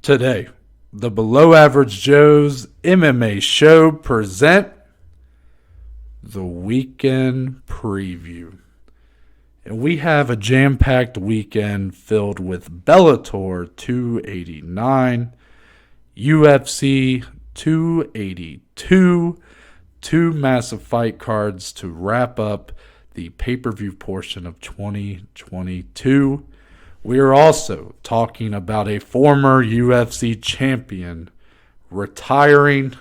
Today, the Below Average Joe's MMA show present the weekend preview. And we have a jam-packed weekend filled with Bellator 289, UFC 282, two massive fight cards to wrap up the pay-per-view portion of 2022. We are also talking about a former UFC champion retiring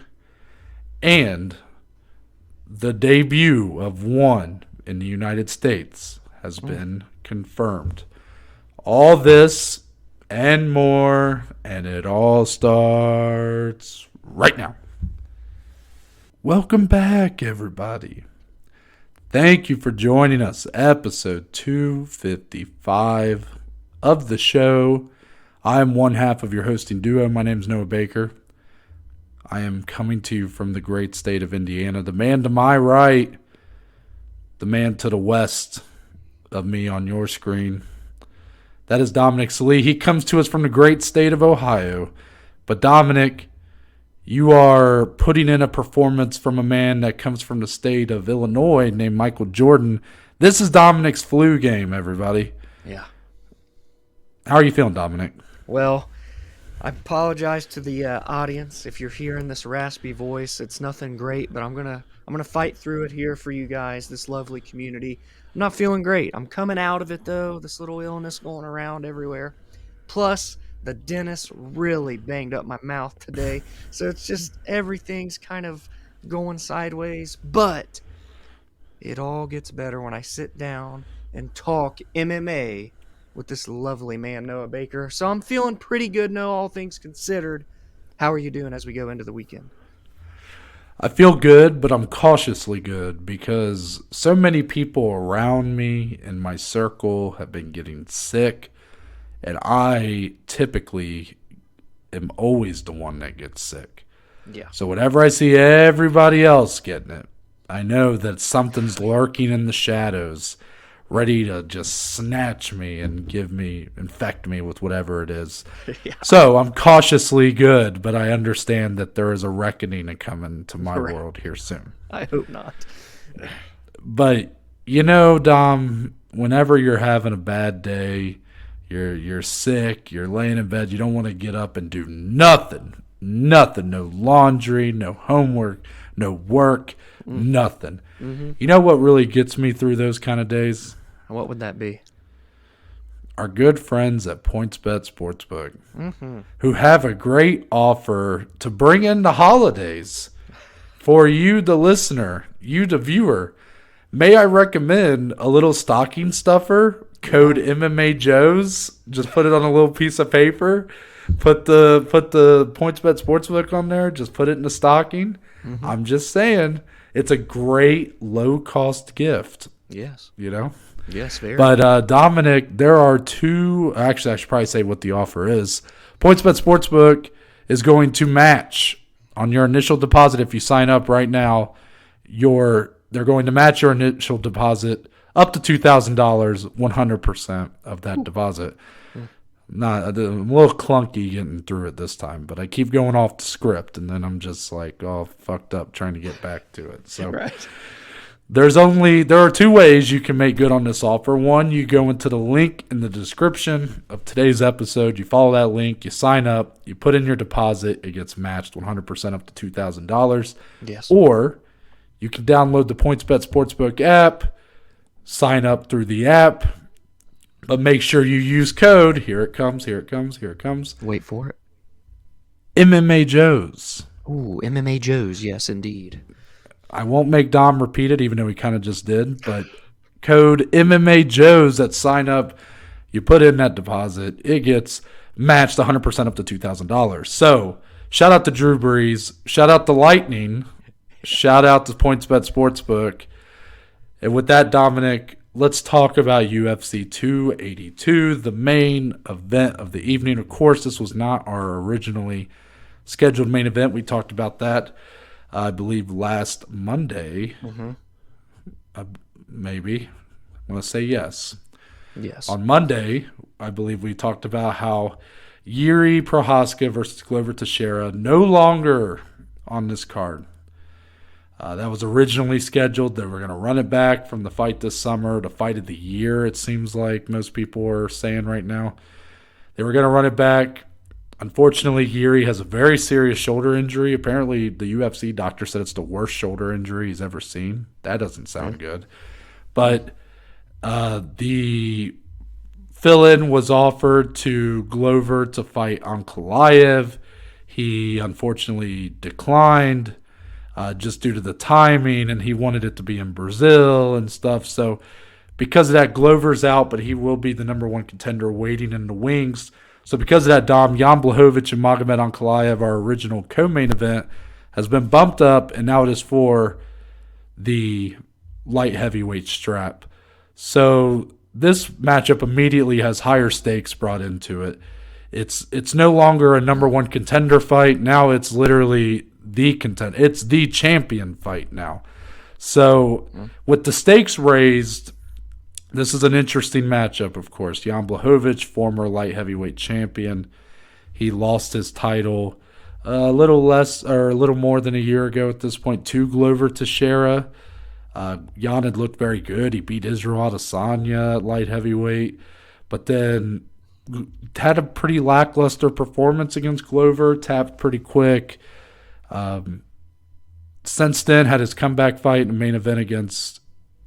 and the debut of one in the United States has been confirmed. All this and more, and it all starts right now. Welcome back, everybody. Thank you for joining us. Episode 255 of the show. I am one half of your hosting duo. My name is Noah Baker. I am coming to you from the great state of Indiana. The man to my right, the man to the west of me on your screen, that is Dominic Salee. He comes to us from the great state of Ohio. But Dominic, you are putting in a performance from a man that comes from the state of Illinois named Michael Jordan. This is Dominic's flu game, everybody. Yeah. How are you feeling, Dominic? Well, I apologize to the audience if you're hearing this raspy voice. It's nothing great, but I'm gonna fight through it here for you guys, this lovely community. I'm not feeling great. I'm coming out of it though. This little illness going around everywhere. Plus, the dentist really banged up my mouth today, so it's just everything's kind of going sideways. But it all gets better when I sit down and talk MMA with this lovely man, Noah Baker. So I'm feeling pretty good, Noah, all things considered. How are you doing as we go into the weekend? I feel good, but I'm cautiously good because so many people around me in my circle have been getting sick, and I typically am always the one that gets sick. Yeah. So whenever I see everybody else getting it, I know that something's lurking in the shadows, ready to just snatch me and infect me with whatever it is. Yeah. So I'm cautiously good, but I understand that there is a reckoning coming to my world here soon. I hope not. But, you know, Dom, whenever you're having a bad day, you're sick, you're laying in bed, you don't want to get up and do nothing. No laundry, no homework, no work, nothing. Mm-hmm. You know what really gets me through those kind of days? What would that be? Our good friends at PointsBet Sportsbook, Mm-hmm. who have a great offer to bring in the holidays for you, the listener, you, the viewer. May I recommend a little stocking stuffer, code MMA Joes. Just put it on a little piece of paper. Put the PointsBet Sportsbook on there. Just put it in the stocking. Mm-hmm. I'm just saying, it's a great low-cost gift. Yes. You know? Yes, very. But, Dominic, there are two – actually, I should probably say what the offer is. PointsBet Sportsbook is going to match on your initial deposit. If you sign up right now, they're going to match your initial deposit up to $2,000, 100% of that deposit. I'm a little clunky getting through it this time, but I keep going off the script, and then I'm just like all fucked up trying to get back to it. So right. there are two ways you can make good on this offer. One, you go into the link in the description of today's episode. You follow that link, you sign up, you put in your deposit, it gets matched 100% up to $2,000. Yes. Or you can download the PointsBet Sportsbook app, sign up through the app, but make sure you use code. Here it comes. Wait for it. MMA Joes. Ooh, MMA Joes. Yes, indeed. I won't make Dom repeat it, even though he kind of just did. But code MMA Joes at sign up. You put in that deposit. It gets matched 100% up to $2,000. So shout out to Drew Brees. Shout out to Lightning. Shout out to PointsBet Sportsbook. And with that, Dominic, let's talk about UFC 282, the main event of the evening. Of course, this was not our originally scheduled main event. We talked about that, I believe, last Monday. Mm-hmm. Maybe. I'm going to say yes. Yes. On Monday, I believe we talked about how Yuri Prohaska versus Glover Teixeira, no longer on this card. That was originally scheduled. They were going to run it back from the fight this summer to fight of the year, it seems like most people are saying right now. They were going to run it back. Unfortunately, Yuri has a very serious shoulder injury. Apparently, the UFC doctor said it's the worst shoulder injury he's ever seen. That doesn't sound good. But the fill-in was offered to Glover to fight Ankalaev. He unfortunately declined just due to the timing, and he wanted it to be in Brazil and stuff. So because of that, Glover's out, but he will be the number one contender waiting in the wings. So because of that, Dom, Jan Blachowicz and Magomed Ankalaev, our original co-main event, has been bumped up, and now it is for the light heavyweight strap. So this matchup immediately has higher stakes brought into it. It's no longer a number one contender fight. Now it's literally the contender. It's the champion fight now. So with the stakes raised, this is an interesting matchup, of course. Jan Blachowicz, former light heavyweight champion. He lost his title a little more than a year ago at this point to Glover Teixeira. Jan had looked very good. He beat Israel Adesanya at light heavyweight, but then had a pretty lackluster performance against Glover, tapped pretty quick. Since then, had his comeback fight in the main event against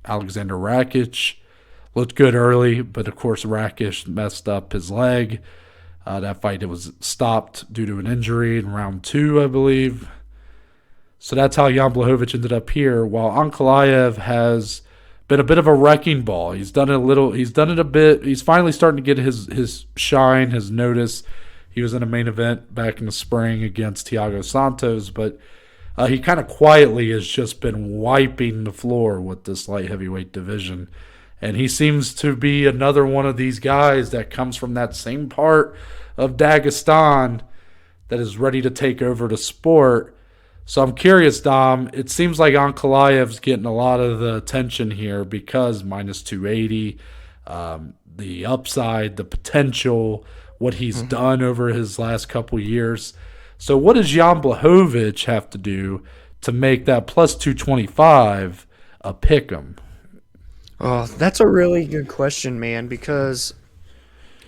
Alexander Rakic. Looked good early, but of course Rakic messed up his leg. That fight, it was stopped due to an injury in round 2, I believe. So that's how Jan Blachowicz ended up here, while Ankalaev has been a bit of a wrecking ball. He's done it a bit. He's finally starting to get his shine, his notice. He was in a main event back in the spring against Thiago Santos, but he kind of quietly has just been wiping the floor with this light heavyweight division. And he seems to be another one of these guys that comes from that same part of Dagestan that is ready to take over the sport. So I'm curious, Dom. It seems like Ankalaev's getting a lot of the attention here because minus 280, the upside, the potential, what he's done over his last couple years. So what does Jan Blachowicz have to do to make that plus 225 a pick'em? Oh, that's a really good question, man, because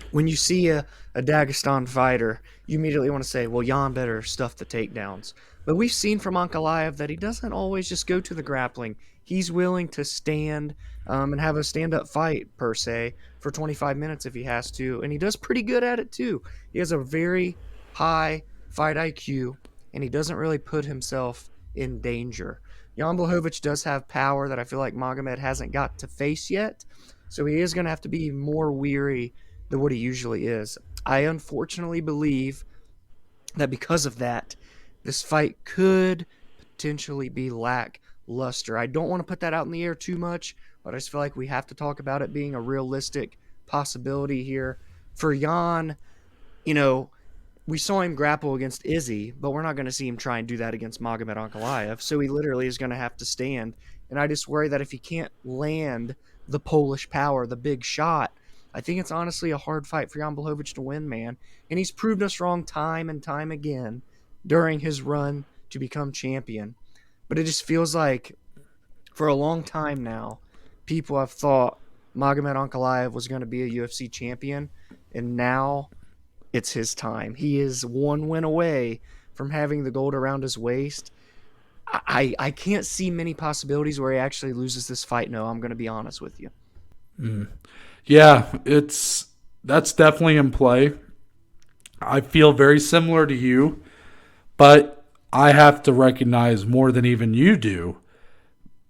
when you see a Dagestan fighter, you immediately want to say, well, Jan better stuff the takedowns. But we've seen from Ankalaev that he doesn't always just go to the grappling. He's willing to stand and have a stand-up fight, per se, for 25 minutes if he has to. And he does pretty good at it, too. He has a very high fight IQ, and he doesn't really put himself in danger. Jan Blachowicz does have power that I feel like Magomed hasn't got to face yet, so he is going to have to be more weary than what he usually is. I unfortunately believe that because of that, this fight could potentially be lackluster. I don't want to put that out in the air too much, but I just feel like we have to talk about it being a realistic possibility here. For Jan, we saw him grapple against Izzy, but we're not going to see him try and do that against Magomed Ankalaev, so he literally is going to have to stand. And I just worry that if he can't land the Polish power, the big shot, I think it's honestly a hard fight for Jan Blachowicz to win, man. And he's proved us wrong time and time again during his run to become champion. But it just feels like for a long time now, people have thought Magomed Ankalaev was going to be a UFC champion, and now it's his time. He is one win away from having the gold around his waist. I can't see many possibilities where he actually loses this fight. No, I'm going to be honest with you. Yeah, that's definitely in play. I feel very similar to you, but I have to recognize more than even you do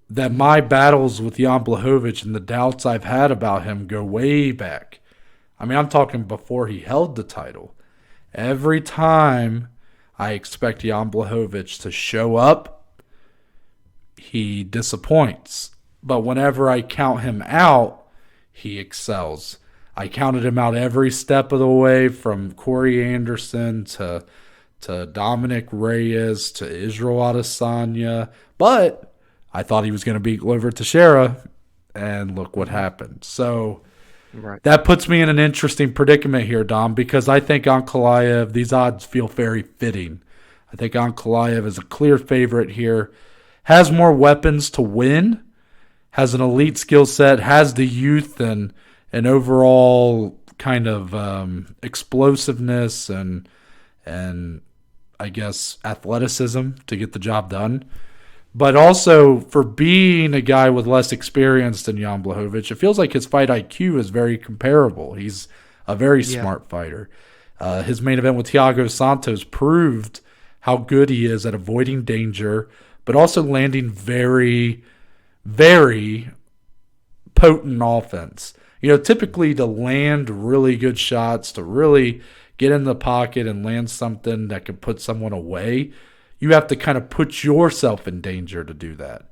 that my battles with Jan Blachowicz and the doubts I've had about him go way back. I mean, I'm talking before he held the title. Every time I expect Jan Blachowicz to show up, he disappoints. But whenever I count him out, he excels. I counted him out every step of the way, from Corey Anderson to Dominic Reyes to Israel Adesanya. But I thought he was going to beat Glover Teixeira, and look what happened. So Right. That puts me in an interesting predicament here, Dom, because I think Ankalaev, these odds feel very fitting. I think Ankalaev is a clear favorite here, has more weapons to win, has an elite skill set, has the youth and an overall kind of explosiveness and I guess athleticism to get the job done. But also, for being a guy with less experience than Jan Blachowicz, it feels like his fight IQ is very comparable. He's a very smart fighter. His main event with Thiago Santos proved how good he is at avoiding danger, but also landing very, very potent offense. Typically to land really good shots, to really get in the pocket and land something that could put someone away, you have to kind of put yourself in danger to do that.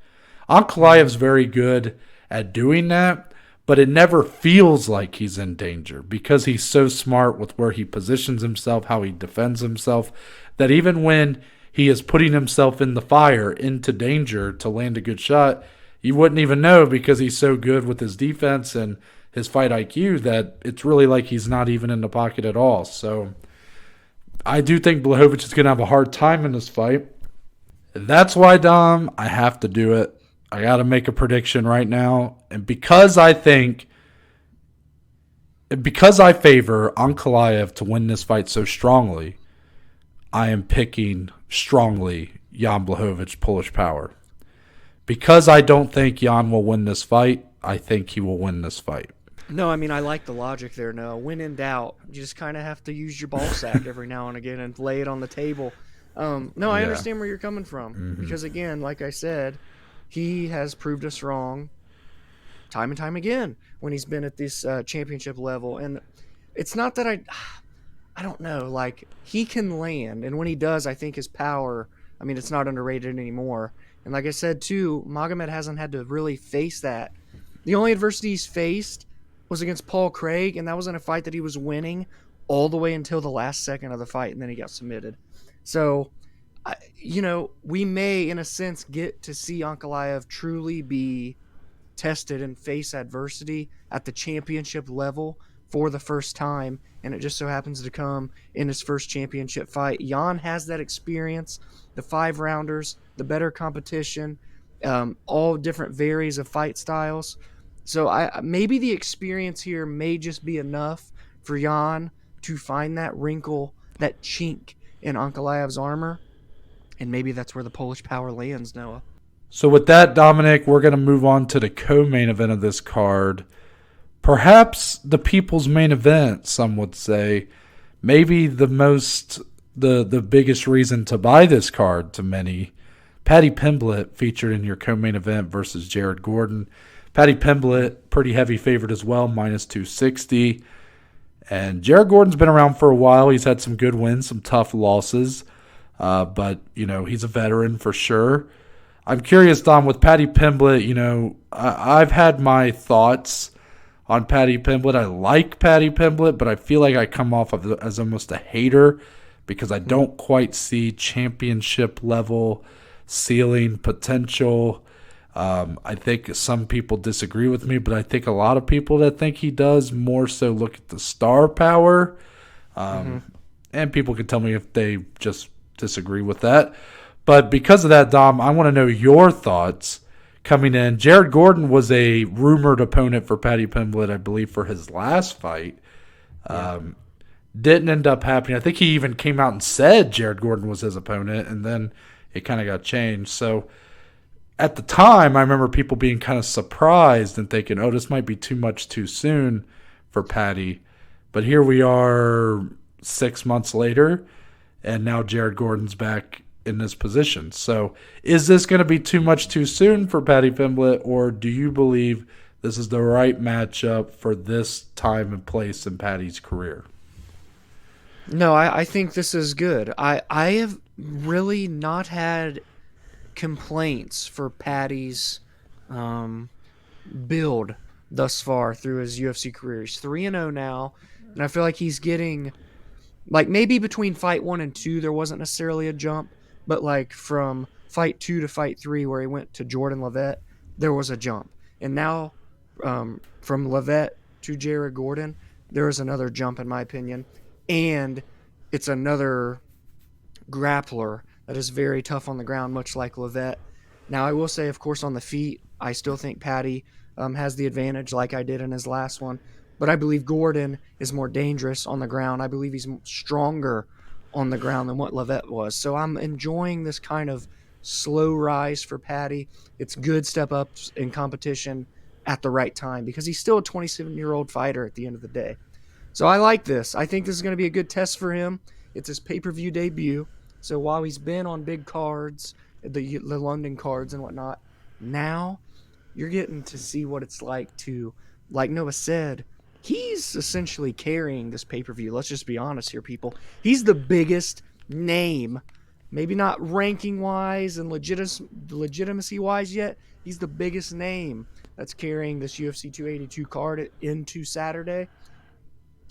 Ankalaev's very good at doing that, but it never feels like he's in danger because he's so smart with where he positions himself, how he defends himself, that even when he is putting himself in the fire, into danger to land a good shot, you wouldn't even know because he's so good with his defense and his fight IQ that it's really like he's not even in the pocket at all. So I do think Blachowicz is going to have a hard time in this fight. That's why, Dom, I have to do it. I got to make a prediction right now. And because I favor Ankalaev to win this fight so strongly, I am picking strongly Jan Blachowicz, Polish Power. Because I don't think Jan will win this fight, I think he will win this fight. No, I mean, I like the logic there, Noah. When in doubt, you just kind of have to use your ball sack every now and again and lay it on the table. I understand where you're coming from. Mm-hmm. Because, again, like I said, he has proved us wrong time and time again when he's been at this championship level. And it's not that I don't know. Like, he can land. And when he does, I think his power, I mean, it's not underrated anymore. And like I said, too, Magomed hasn't had to really face that. The only adversity he's faced was against Paul Craig, and that was in a fight that he was winning all the way until the last second of the fight, and then he got submitted. So, we may, in a sense, get to see Ankalaev truly be tested and face adversity at the championship level for the first time, and it just so happens to come in his first championship fight. Jan has that experience, the 5-rounders, the better competition, all different varies of fight styles. So maybe the experience here may just be enough for Jan to find that wrinkle, that chink in Ankalaev's armor, and maybe that's where the Polish Power lands, Noah. So with that, Dominic, we're going to move on to the co-main event of this card. Perhaps the people's main event, some would say. Maybe the biggest reason to buy this card to many. Paddy Pimblett featured in your co-main event versus Jared Gordon. Paddy Pimblett, pretty heavy favorite as well, minus 260. And Jared Gordon's been around for a while. He's had some good wins, some tough losses. But, he's a veteran for sure. I'm curious, Dom, with Paddy Pimblett, I've had my thoughts on Paddy Pimblett. I like Paddy Pimblett, but I feel like I come off as almost a hater because I don't quite see championship level ceiling potential. I think some people disagree with me, but I think a lot of people that think he does more so look at the star power. And people can tell me if they just disagree with that. But because of that, Dom, I want to know your thoughts coming in. Jared Gordon was a rumored opponent for Paddy Pimblett, I believe, for his last fight. Didn't end up happening. I think he even came out and said Jared Gordon was his opponent, and then it kind of got changed. So at the time, I remember people being kind of surprised and thinking, oh, this might be too much too soon for Paddy. But here we are 6 months later, and now Jared Gordon's back in this position. So is this going to be too much too soon for Paddy Pimblett, or do you believe this is the right matchup for this time and place in Paddy's career? No, I think this is good. I have really not had complaints for Paddy's build thus far through his UFC career. He's 3-0 now, and I feel like he's getting, like, maybe between fight 1 and 2 there wasn't necessarily a jump, but like from fight 2 to fight 3 where he went to Jordan Levitt, there was a jump. And now from Levitt to Jared Gordon, there is another jump in my opinion. And it's another grappler that is very tough on the ground, much like Levet. Now, I will say, of course, on the feet, I still think Paddy has the advantage like I did in his last one. But I believe Gordon is more dangerous on the ground. I believe he's stronger on the ground than what Levet was. So I'm enjoying this kind of slow rise for Paddy. It's good step ups in competition at the right time because he's still a 27-year-old fighter at the end of the day. So I like this. I think this is going to be a good test for him. It's his pay-per-view debut. So while he's been on big cards, the London cards and whatnot, now you're getting to see what it's like to, like Noah said, he's essentially carrying this pay-per-view. Let's just be honest here, people. He's the biggest name, maybe not ranking-wise and legitimacy-wise yet. He's the biggest name that's carrying this UFC 282 card into Saturday.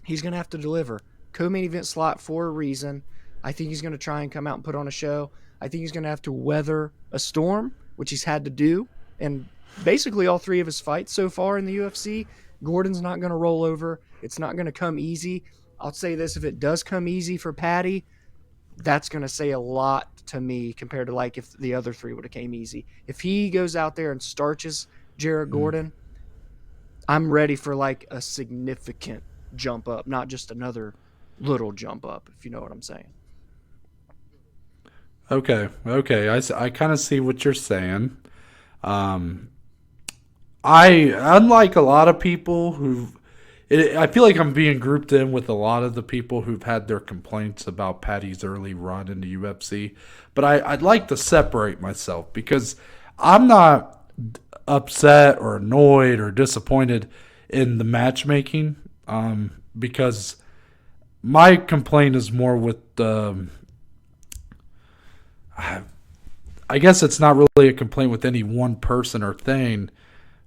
He's going to have to deliver. Co-main event slot for a reason. I think he's going to try and come out and put on a show. I think he's going to have to weather a storm, which he's had to do. And basically all three of his fights so far in the UFC, Gordon's not going to roll over. It's not going to come easy. I'll say this, if it does come easy for Paddy, that's going to say a lot to me compared to like if the other three would have came easy. If he goes out there and starches Jared Gordon, I'm ready for like a significant jump up, not just another little jump up, if you know what I'm saying. Okay. I kind of see what you're saying. Unlike a lot of people I feel like I'm being grouped in with a lot of the people who've had their complaints about Paddy's early run in the UFC. But I'd like to separate myself because I'm not upset or annoyed or disappointed in the matchmaking because my complaint is more with I guess it's not really a complaint with any one person or thing.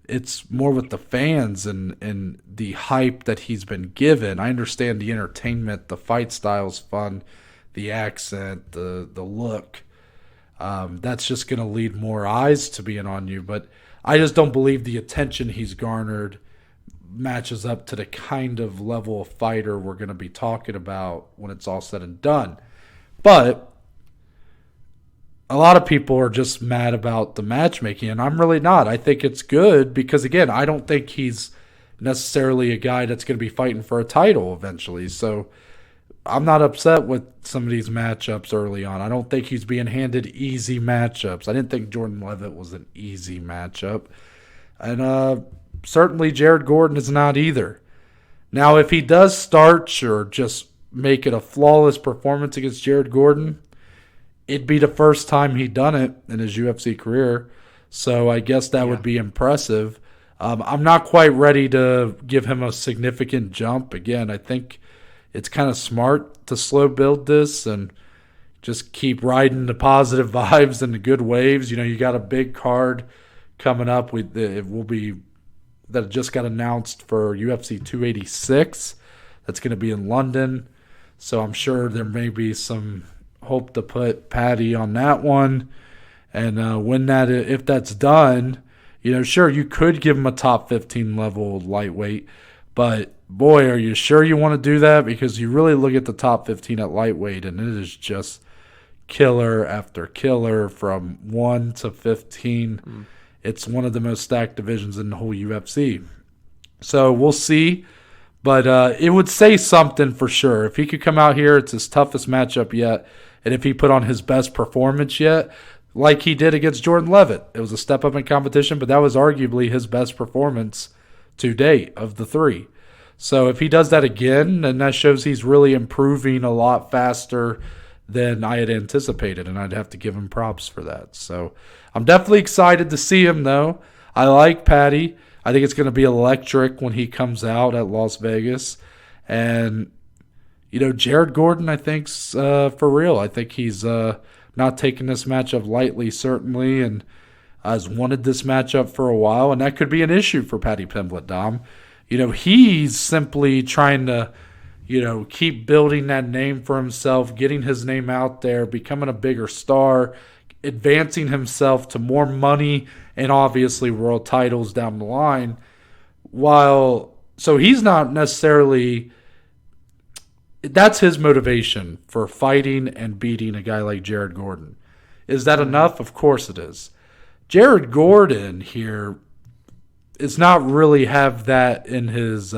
It's more with the fans and the hype that he's been given. I understand the entertainment, the fight style's fun, the accent, the look. That's just going to lead more eyes to being on you. But I just don't believe the attention he's garnered matches up to the kind of level of fighter we're going to be talking about when it's all said and done. But a lot of people are just mad about the matchmaking, and I'm really not. I think it's good because, again, I don't think he's necessarily a guy that's going to be fighting for a title eventually. So I'm not upset with some of these matchups early on. I don't think he's being handed easy matchups. I didn't think Jordan Levitt was an easy matchup. And certainly Jared Gordon is not either. Now, if he does starch or just make it a flawless performance against Jared Gordon, it'd be the first time he'd done it in his UFC career. So I guess that would be impressive. I'm not quite ready to give him a significant jump. Again, I think it's kind of smart to slow build this and just keep riding the positive vibes and the good waves. You know, you got a big card coming up. That just got announced for UFC 286. That's going to be in London. So I'm sure there may be some hope to put Paddy on that one. And if that's done, sure, you could give him a top 15 level lightweight. But, boy, are you sure you want to do that? Because you really look at the top 15 at lightweight, and it is just killer after killer from 1 to 15. It's one of the most stacked divisions in the whole UFC. So we'll see. But it would say something for sure. If he could come out here, it's his toughest matchup yet. And if he put on his best performance yet, like he did against Jordan Levitt, it was a step up in competition, but that was arguably his best performance to date of the three. So if he does that again, then that shows he's really improving a lot faster than I had anticipated, and I'd have to give him props for that. So I'm definitely excited to see him, though. I like Paddy. I think it's going to be electric when he comes out at Las Vegas. And, Jared Gordon, I think's for real. I think he's not taking this matchup lightly, certainly, and has wanted this matchup for a while. And that could be an issue for Paddy Pimblett, Dom. He's simply trying to, keep building that name for himself, getting his name out there, becoming a bigger star, advancing himself to more money and obviously world titles down the line, while So he's not necessarily. That's his motivation for fighting and beating a guy like Jared Gordon. Is that enough? Of course it is. Jared Gordon here is not really have that in his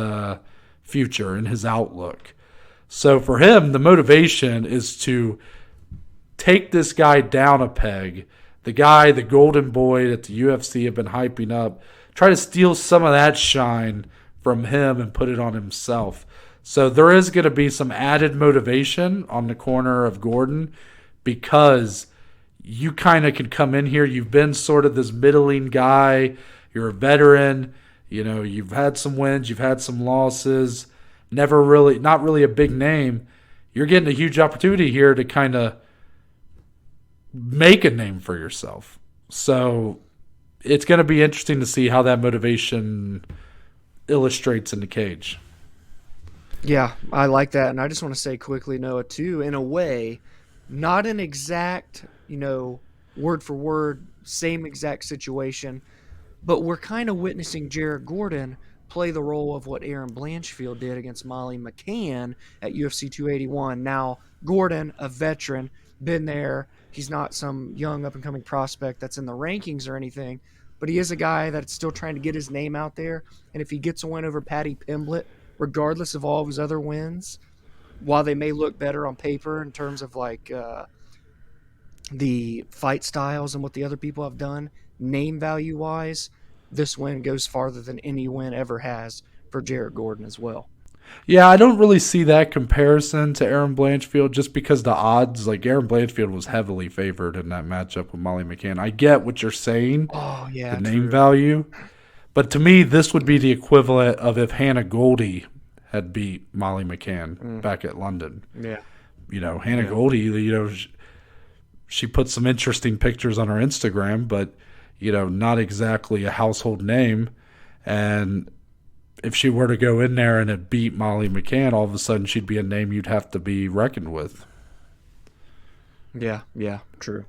future, in his outlook. So for him, the motivation is to take this guy down a peg, the guy, the golden boy that the UFC have been hyping up, try to steal some of that shine from him and put it on himself. So there is going to be some added motivation on the corner of Gordon because you kind of can come in here. You've been sort of this middling guy. You're a veteran. You know, you've had some wins. You've had some losses. Not really a big name. You're getting a huge opportunity here to kind of make a name for yourself. So it's going to be interesting to see how that motivation illustrates in the cage. Yeah, I like that. And I just want to say quickly, Noah, too, in a way, not an exact, word for word, same exact situation, but we're kind of witnessing Jared Gordon play the role of what Aaron Blanchfield did against Molly McCann at UFC 281. Now, Gordon, a veteran, been there. He's not some young up-and-coming prospect that's in the rankings or anything, but he is a guy that's still trying to get his name out there. And if he gets a win over Paddy Pimblett, regardless of all of his other wins, while they may look better on paper in terms of the fight styles and what the other people have done, name value wise, this win goes farther than any win ever has for Jared Gordon as well. Yeah, I don't really see that comparison to Aaron Blanchfield just because the odds, like Aaron Blanchfield was heavily favored in that matchup with Molly McCann. I get what you're saying, the name value, but to me, this would be the equivalent of if Hannah Goldie had beat Molly McCann back at London. Yeah. Hannah Goldie, she put some interesting pictures on her Instagram, but, not exactly a household name. And if she were to go in there and had beat Molly McCann, all of a sudden she'd be a name you'd have to be reckoned with. Yeah, true.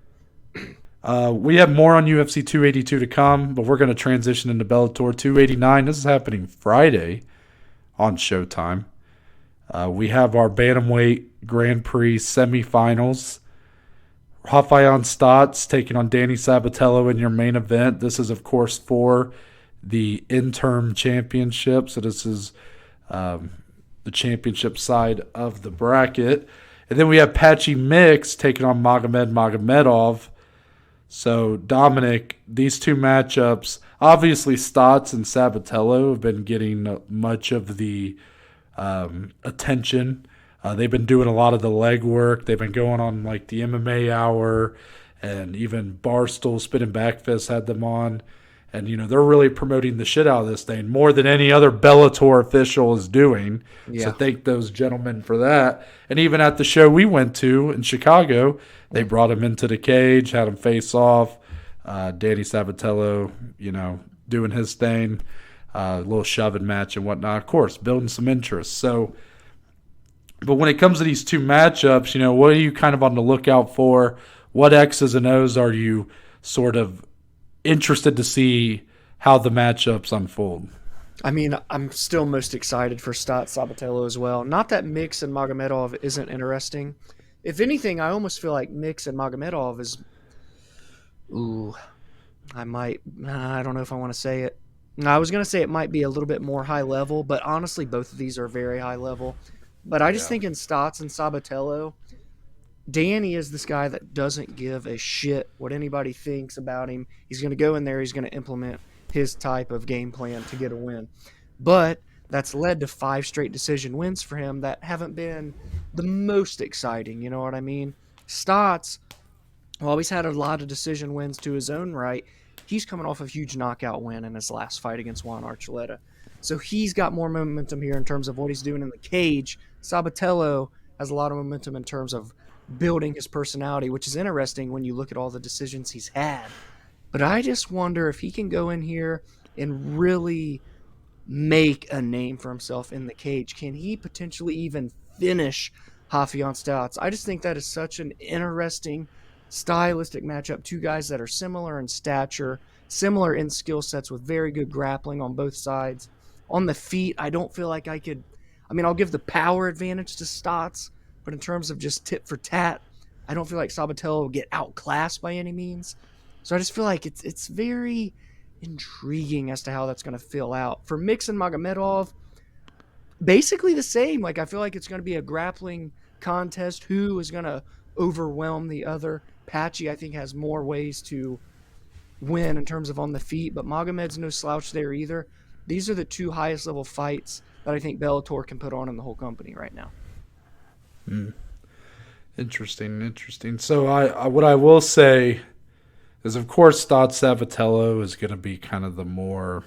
We have more on UFC 282 to come, but we're going to transition into Bellator 289. This is happening Friday on Showtime. We have our Bantamweight Grand Prix semifinals. Raufeon Stots taking on Danny Sabatello in your main event. This is, of course, for the interim championship. So this is the championship side of the bracket. And then we have Patchy Mix taking on Magomedov. So, Dominic, these two matchups, obviously Stots and Sabatello have been getting much of the attention. They've been doing a lot of the leg work. They've been going on like the MMA Hour, and even Barstool Spinning Backfist had them on. And, they're really promoting the shit out of this thing more than any other Bellator official is doing. Yeah. So thank those gentlemen for that. And even at the show we went to in Chicago, they brought him into the cage, had him face off. Danny Sabatello, doing his thing, a little shoving match and whatnot. Of course, building some interest. So, but when it comes to these two matchups, what are you kind of on the lookout for? What X's and O's are you sort of interested to see how the matchups unfold? I mean, I'm still most excited for Stots Sabatello as well. Not that Mix and Magomedov isn't interesting. If anything, I almost feel like Mix and Magomedov is... I don't know if I want to say it. I was going to say it might be a little bit more high level, but honestly, both of these are very high level. But I just think in Stots and Sabatello, Danny is this guy that doesn't give a shit what anybody thinks about him. He's going to go in there. He's going to implement his type of game plan to get a win. But that's led to 5 straight decision wins for him that haven't been the most exciting. You know what I mean? Stots, while he's had a lot of decision wins to his own right, he's coming off a huge knockout win in his last fight against Juan Archuleta. So he's got more momentum here in terms of what he's doing in the cage. Sabatello has a lot of momentum in terms of building his personality, which is interesting when you look at all the decisions he's had. But I just wonder if he can go in here and really make a name for himself in the cage. Can he potentially even finish Raufeon Stots? I just think that is such an interesting stylistic matchup. Two guys that are similar in stature, similar in skill sets with very good grappling on both sides. On the feet, I don't feel like I could. I mean, I'll give the power advantage to Stots, but in terms of just tit for tat, I don't feel like Sabatello will get outclassed by any means. So I just feel like it's very intriguing as to how that's going to fill out. For Mix and Magomedov, basically the same. Like, I feel like it's going to be a grappling contest. Who is going to overwhelm the other? Patchy, I think, has more ways to win in terms of on the feet, but Magomed's no slouch there either. These are the two highest level fights that I think Bellator can put on in the whole company right now. Interesting. So I what I will say is, of course, Stots Sabatello is going to be kind of the more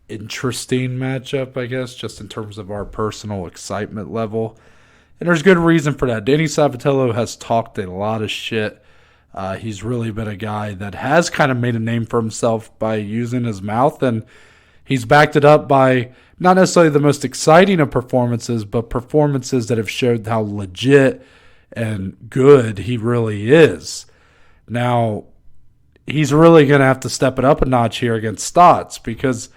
interesting matchup, I guess, just in terms of our personal excitement level. And there's good reason for that. Danny Sabatello has talked a lot of shit. He's really been a guy that has kind of made a name for himself by using his mouth, and he's backed it up by not necessarily the most exciting of performances, but performances that have showed how legit and good he really is. Now, he's really going to have to step it up a notch here against Stots because,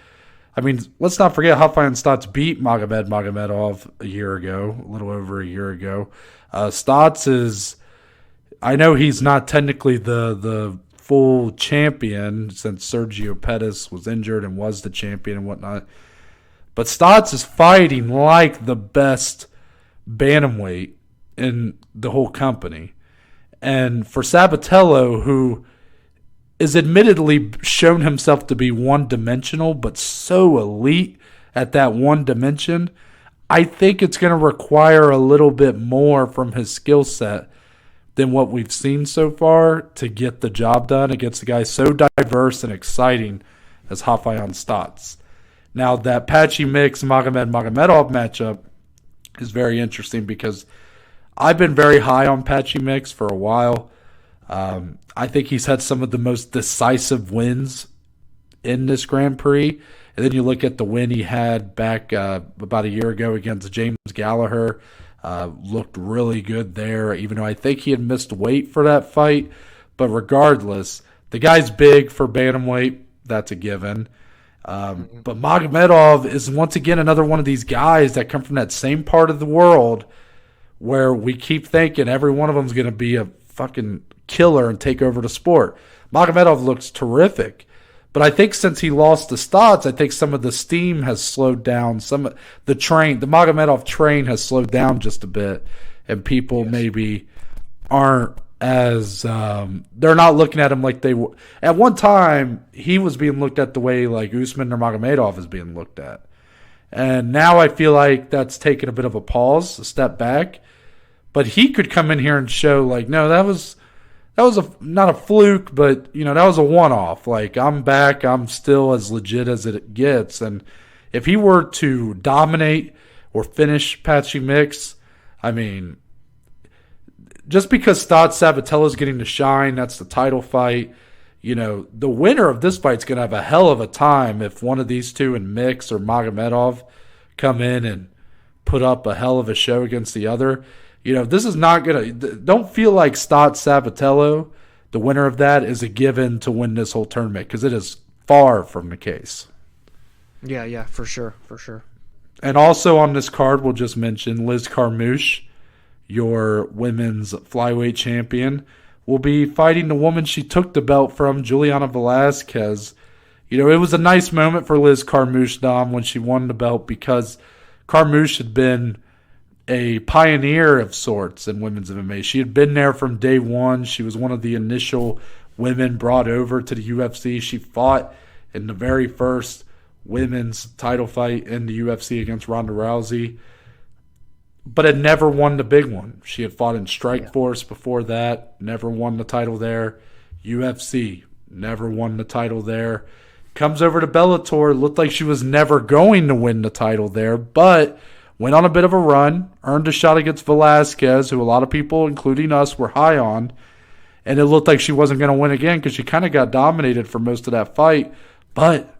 I mean, let's not forget Raufeon Stots beat Magomedov a year ago, a little over a year ago. Stots is, I know he's not technically the full champion since Sergio Pettis was injured and was the champion and whatnot, but Stots is fighting like the best bantamweight in the whole company. And for Sabatello, who is admittedly shown himself to be one-dimensional, but so elite at that one dimension, I think it's going to require a little bit more from his skill set than what we've seen so far to get the job done against a guy so diverse and exciting as Raufeon Stots. Now, that Patchy Mix Magomedov matchup is very interesting because I've been very high on Patchy Mix for a while. I think he's had some of the most decisive wins in this Grand Prix. And then you look at the win he had back about a year ago against James Gallagher. Looked really good there, even though I think he had missed weight for that fight. But regardless, the guy's big for bantamweight. That's a given. But Magomedov is once again another one of these guys that come from that same part of the world where we keep thinking every one of them is going to be a fucking killer and take over the sport. Magomedov looks terrific. But I think since he lost to Stots, I think some of the steam has slowed down. The Magomedov train has slowed down just a bit. And people maybe aren't as, they're not looking at him like they were. At one time, he was being looked at the way like Usman or Magomedov is being looked at. And now I feel like that's taken a bit of a pause, a step back. But he could come in here and show like, no, that was not a fluke, but that was a one-off. Like, I'm back, I'm still as legit as it gets. And if he were to dominate or finish Patchy Mix, I mean, just because Stots Sabatello is getting to shine, that's the title fight. The winner of this fight is going to have a hell of a time if one of these two in Mix or Magomedov come in and put up a hell of a show against the other. This is not going to – don't feel like Stots Sabatello, the winner of that, is a given to win this whole tournament because it is far from the case. Yeah, for sure. And also on this card, we'll just mention Liz Carmouche, your women's flyweight champion, will be fighting the woman she took the belt from, Juliana Velasquez. It was a nice moment for Liz Carmouche, Dom, when she won the belt because Carmouche had been a pioneer of sorts in women's MMA. She had been there from day one. She was one of the initial women brought over to the UFC. She fought in the very first women's title fight in the UFC against Ronda Rousey, but had never won the big one. She had fought in Strikeforce before that, never won the title there. UFC, never won the title there. Comes over to Bellator, looked like she was never going to win the title there, but went on a bit of a run, earned a shot against Velasquez, who a lot of people, including us, were high on. And it looked like she wasn't going to win again because she kind of got dominated for most of that fight. But,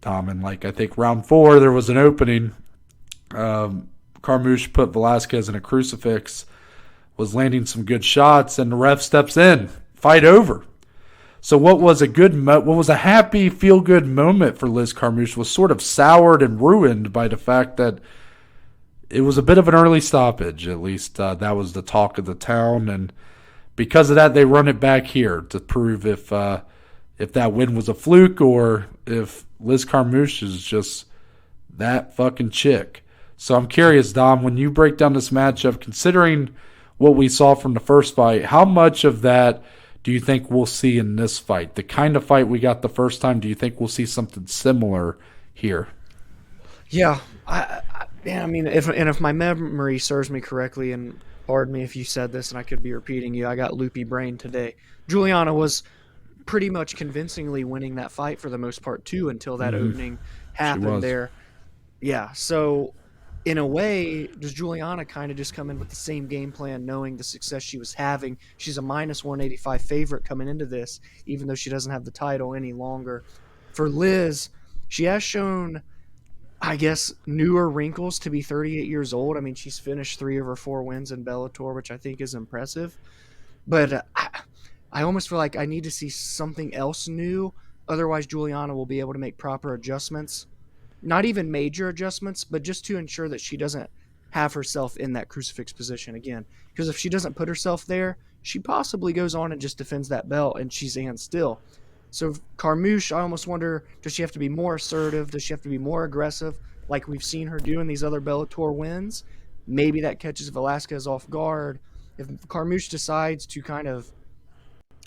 Dom, in I think round 4, there was an opening. Carmouche put Velasquez in a crucifix, was landing some good shots, and the ref steps in. Fight over. So what was a happy, feel-good moment for Liz Carmouche was sort of soured and ruined by the fact that it was a bit of an early stoppage. At least that was the talk of the town, and because of that, they run it back here to prove if that win was a fluke or if Liz Carmouche is just that fucking chick. So I'm curious, Dom, when you break down this matchup, considering what we saw from the first fight, how much of that do you think we'll see in this fight? The kind of fight we got the first time, do you think we'll see something similar here? Yeah, I mean, if my memory serves me correctly, and pardon me if you said this and I could be repeating you, I got loopy brain today. Juliana was pretty much convincingly winning that fight for the most part too until that opening happened there. Yeah, so in a way, does Juliana kind of just come in with the same game plan, knowing the success she was having? She's a minus 185 favorite coming into this, even though she doesn't have the title any longer. For Liz, she has shown, I guess, newer wrinkles to be 38 years old. I mean, she's finished 3 of her 4 wins in Bellator, which I think is impressive. But I almost feel like I need to see something else new. Otherwise, Juliana will be able to make proper adjustments. Not even major adjustments, but just to ensure that she doesn't have herself in that crucifix position again. Because if she doesn't put herself there, she possibly goes on and just defends that belt, and she's Ann still. So Carmouche, I almost wonder, does she have to be more assertive? Does she have to be more aggressive like we've seen her do in these other Bellator wins? Maybe that catches Velasquez off guard. If Carmouche decides to kind of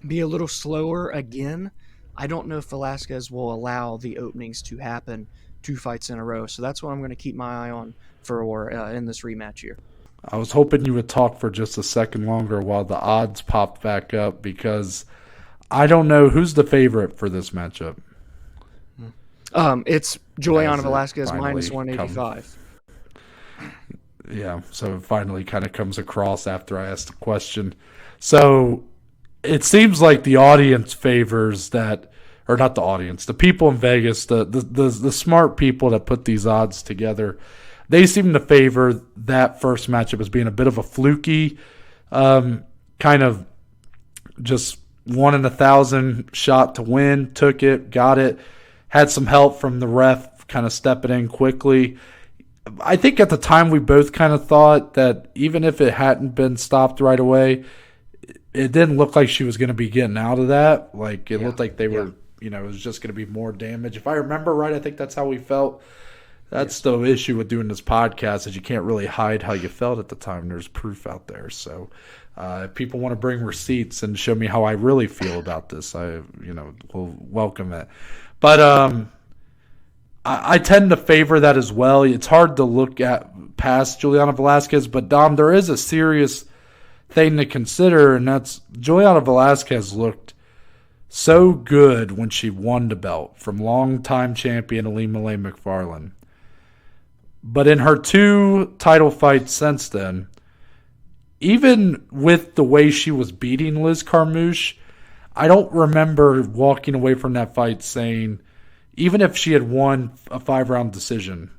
be a little slower again, I don't know if Velasquez will allow the openings to happen 2 fights in a row. So that's what I'm going to keep my eye on for in this rematch here. I was hoping you would talk for just a second longer while the odds popped back up, because I don't know who's the favorite for this matchup. It's Juliana Velasquez minus 185. Yeah, so it finally kind of comes across after I asked the question. So it seems like the audience favors that, or not the audience, the people in Vegas, the smart people that put these odds together, they seem to favor that first matchup as being a bit of a fluky, kind of just 1 in 1,000 shot to win, took it, got it, had some help from the ref kind of stepping in quickly. I think at the time we both kind of thought that even if it hadn't been stopped right away, it didn't look like she was going to be getting out of that. Like, it looked like they were, it was just going to be more damage. If I remember right, I think that's how we felt. That's the issue with doing this podcast, is you can't really hide how you felt at the time. There's proof out there. So if people want to bring receipts and show me how I really feel about this, I will welcome it. But I tend to favor that as well. It's hard to look at past Juliana Velasquez, but Dom, there is a serious thing to consider, and that's Juliana Velasquez looked so good when she won the belt from longtime champion Ilima-Lei Macfarlane. But in her 2 title fights since then, even with the way she was beating Liz Carmouche, I don't remember walking away from that fight saying, even if she had won a 5-round decision,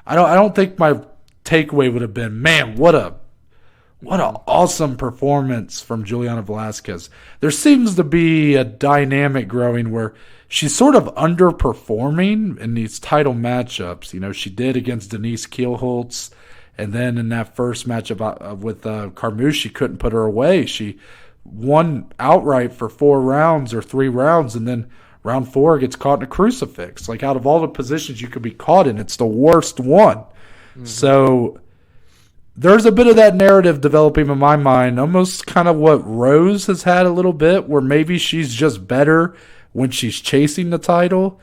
I don't think my takeaway would have been, man, what an awesome performance from Juliana Velasquez. There seems to be a dynamic growing where she's sort of underperforming in these title matchups. She did against Denise Kielholtz, and then in that first matchup with Carmouche, she couldn't put her away. She won outright for 4 rounds or 3 rounds, and then round 4 gets caught in a crucifix. Like, out of all the positions you could be caught in, it's the worst one. Mm-hmm. So there's a bit of that narrative developing in my mind, almost kind of what Rose has had a little bit, where maybe she's just better when she's chasing the title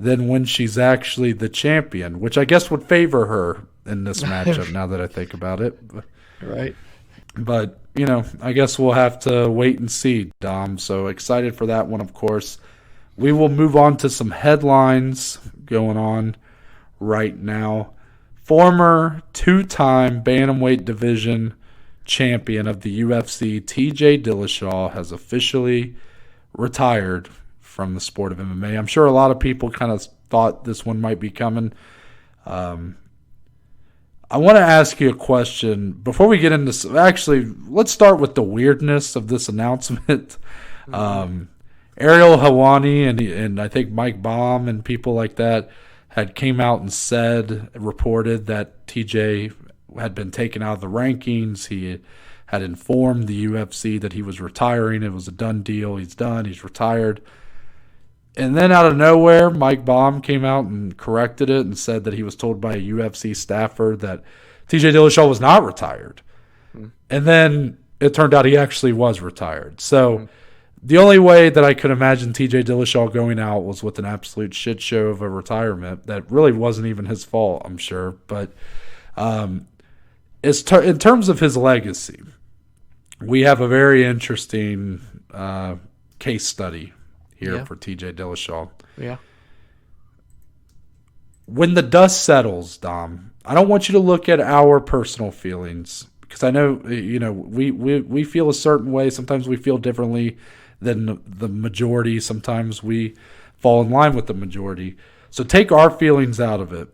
than when she's actually the champion, which I guess would favor her in this matchup now that I think about it. Right. But, I guess we'll have to wait and see, Dom. So excited for that one, of course. We will move on to some headlines going on right now. Former 2-time bantamweight division champion of the UFC, TJ Dillashaw, has officially retired from the sport of MMA. I'm sure a lot of people kind of thought this one might be coming. I want to ask you a question before we get into. Actually, let's start with the weirdness of this announcement. Ariel Helwani and I think Mike Baum and people like that had came out and reported that TJ had been taken out of the rankings. He had informed the UFC that he was retiring. It was a done deal. He's done. He's retired. And then out of nowhere, Mike Baum came out and corrected it and said that he was told by a UFC staffer that TJ Dillashaw was not retired. And then it turned out he actually was retired. So the only way that I could imagine TJ Dillashaw going out was with an absolute shit show of a retirement that really wasn't even his fault, I'm sure. But in terms of his legacy, we have a very interesting case study here for TJ Dillashaw. Yeah. When the dust settles, Dom, I don't want you to look at our personal feelings because I know, we feel a certain way. Sometimes we feel differently than the majority. Sometimes we fall in line with the majority. So take our feelings out of it.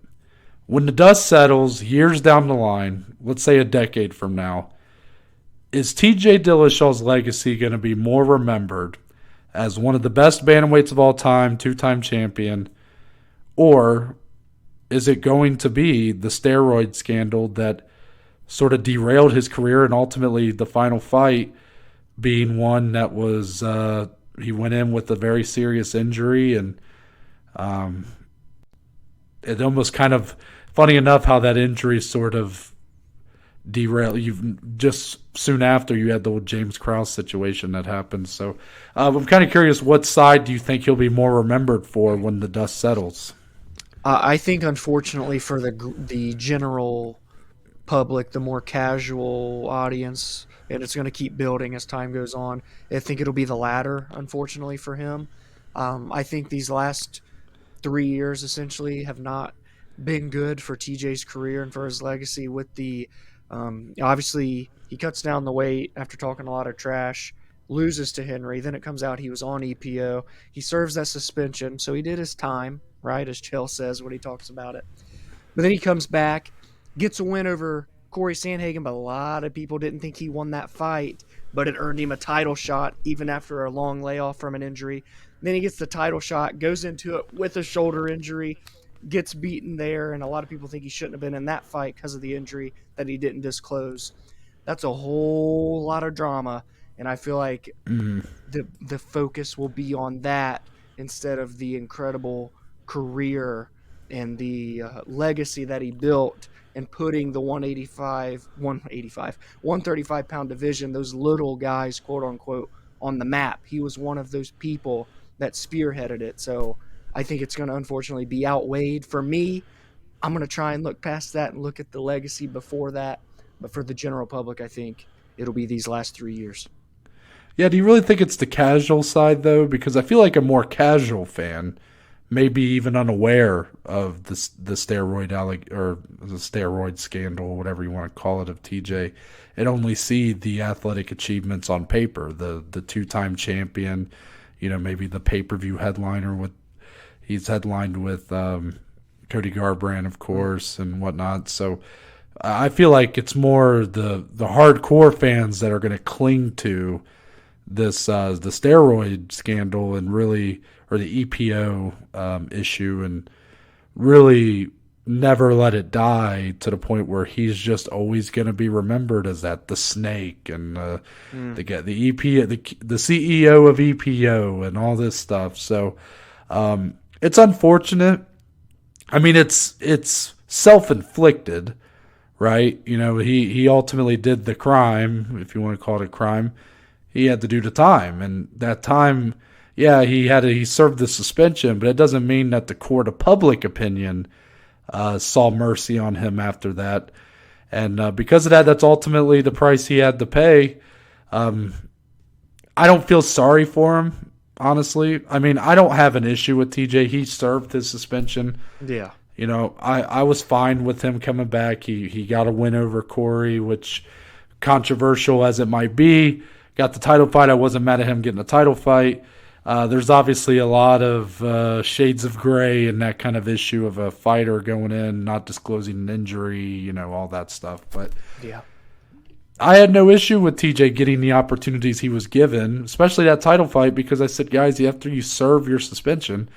When the dust settles years down the line, let's say a decade from now, is TJ Dillashaw's legacy going to be more remembered as one of the best bantamweights of all time, two-time champion, or is it going to be the steroid scandal that sort of derailed his career and ultimately the final fight being one that was he went in with a very serious injury and it almost kind of funny enough how that injury sort of derailed. You've just soon after you had the James Krause situation that happened. So I'm kind of curious, what side do you think he'll be more remembered for when the dust settles? I think, unfortunately, for the general public, the more casual audience, and it's going to keep building as time goes on, I think it'll be the latter, unfortunately, for him. I think these last 3 years, essentially, have not been good for TJ's career and for his legacy with the obviously, he cuts down the weight after talking a lot of trash, loses to Henry. Then it comes out he was on EPO. He serves that suspension, so he did his time, right, as Chael says when he talks about it. But then he comes back, gets a win over Corey Sandhagen, but a lot of people didn't think he won that fight, but it earned him a title shot even after a long layoff from an injury. Then he gets the title shot, goes into it with a shoulder injury, gets beaten there, and a lot of people think he shouldn't have been in that fight because of the injury that he didn't disclose. That's a whole lot of drama, and I feel like the focus will be on that instead of the incredible career and the legacy that he built and putting the 135-pound division, those little guys, quote unquote, on the map. He was one of those people that spearheaded it. So I think it's going to unfortunately be outweighed. For me, I'm going to try and look past that and look at the legacy before that. But for the general public, I think it'll be these last 3 years. Yeah, do you really think it's the casual side, though? Because I feel like a more casual fan may be even unaware of the steroid or the steroid scandal, whatever you want to call it, of TJ, and only see the athletic achievements on paper. The two-time champion, maybe the pay-per-view headliner with he's headlined with Cody Garbrandt, of course, and whatnot. So I feel like it's more the hardcore fans that are going to cling to this the steroid scandal and really, or the EPO issue, and really never let it die to the point where he's just always going to be remembered as the snake and the EPO, the CEO of EPO and all this stuff. So it's unfortunate. I mean, it's self-inflicted, right? He ultimately did the crime, if you want to call it a crime. He had to do the time, and that time, yeah, he served the suspension, but it doesn't mean that the court of public opinion saw mercy on him after that. And because of that, that's ultimately the price he had to pay. I don't feel sorry for him, honestly. I mean, I don't have an issue with TJ. He served his suspension. Yeah. I was fine with him coming back. He got a win over Corey, which, controversial as it might be, got the title fight. I wasn't mad at him getting a title fight. There's obviously a lot of shades of gray in that kind of issue of a fighter going in, not disclosing an injury, all that stuff. But yeah, I had no issue with TJ getting the opportunities he was given, especially that title fight, because I said, guys, after you serve your suspension,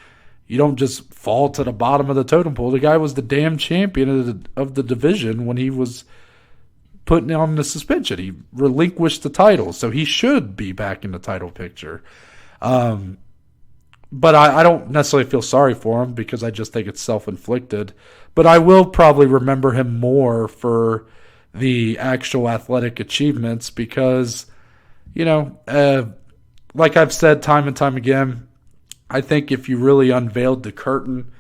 you don't just fall to the bottom of the totem pole. The guy was the damn champion of the division when he was putting on the suspension. He relinquished the title, so he should be back in the title picture. But I don't necessarily feel sorry for him because I just think it's self-inflicted. But I will probably remember him more for the actual athletic achievements because, like I've said time and time again, I think if you really unveiled the curtain,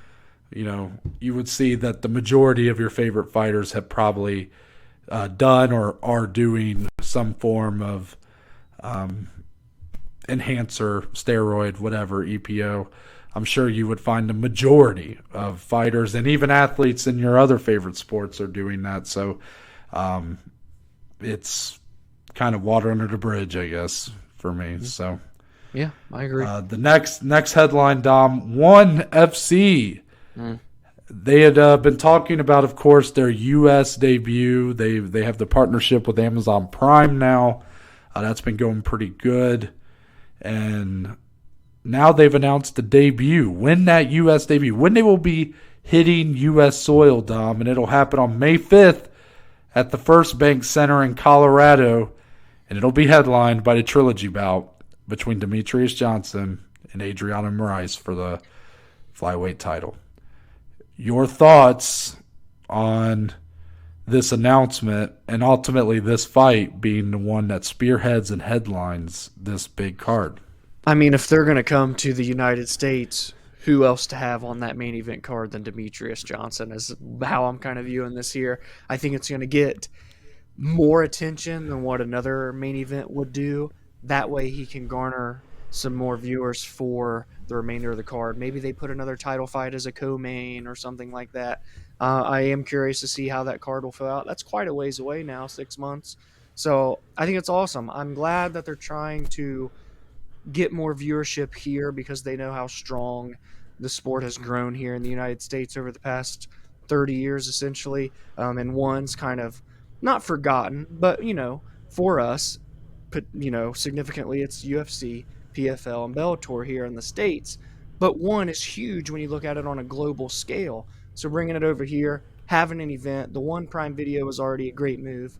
you would see that the majority of your favorite fighters have probably done or are doing some form of enhancer, steroid, whatever, EPO. I'm sure you would find the majority of fighters and even athletes in your other favorite sports are doing that. So it's kind of water under the bridge, I guess, for me. So yeah, I agree. The next headline, Dom, ONE FC. They had been talking about, of course, their U.S. debut. They have the partnership with Amazon Prime now. That's been going pretty good. And now they've announced the debut. When that U.S. debut, when they will be hitting U.S. soil, Dom, and it'll happen on May 5th at the First Bank Center in Colorado, and it'll be headlined by the trilogy bout between Demetrious Johnson and Adriano Moraes for the flyweight title. Your thoughts on this announcement and ultimately this fight being the one that spearheads and headlines this big card? I mean, if they're going to come to the United States, who else to have on that main event card than Demetrious Johnson is how I'm kind of viewing this here. I think it's going to get more attention than what another main event would do. That way he can garner some more viewers for the remainder of the card. Maybe they put another title fight as a co-main or something like that. I am curious to see how that card will fill out. That's quite a ways away now, 6 months. So I think it's awesome. I'm glad that they're trying to get more viewership here because they know how strong the sport has grown here in the United States over the past 30 years, essentially. And ONE's kind of not forgotten, but, for us, significantly it's UFC, PFL, and Bellator here in the States. But ONE is huge when you look at it on a global scale. So bringing it over here, having an event, the ONE Prime Video was already a great move.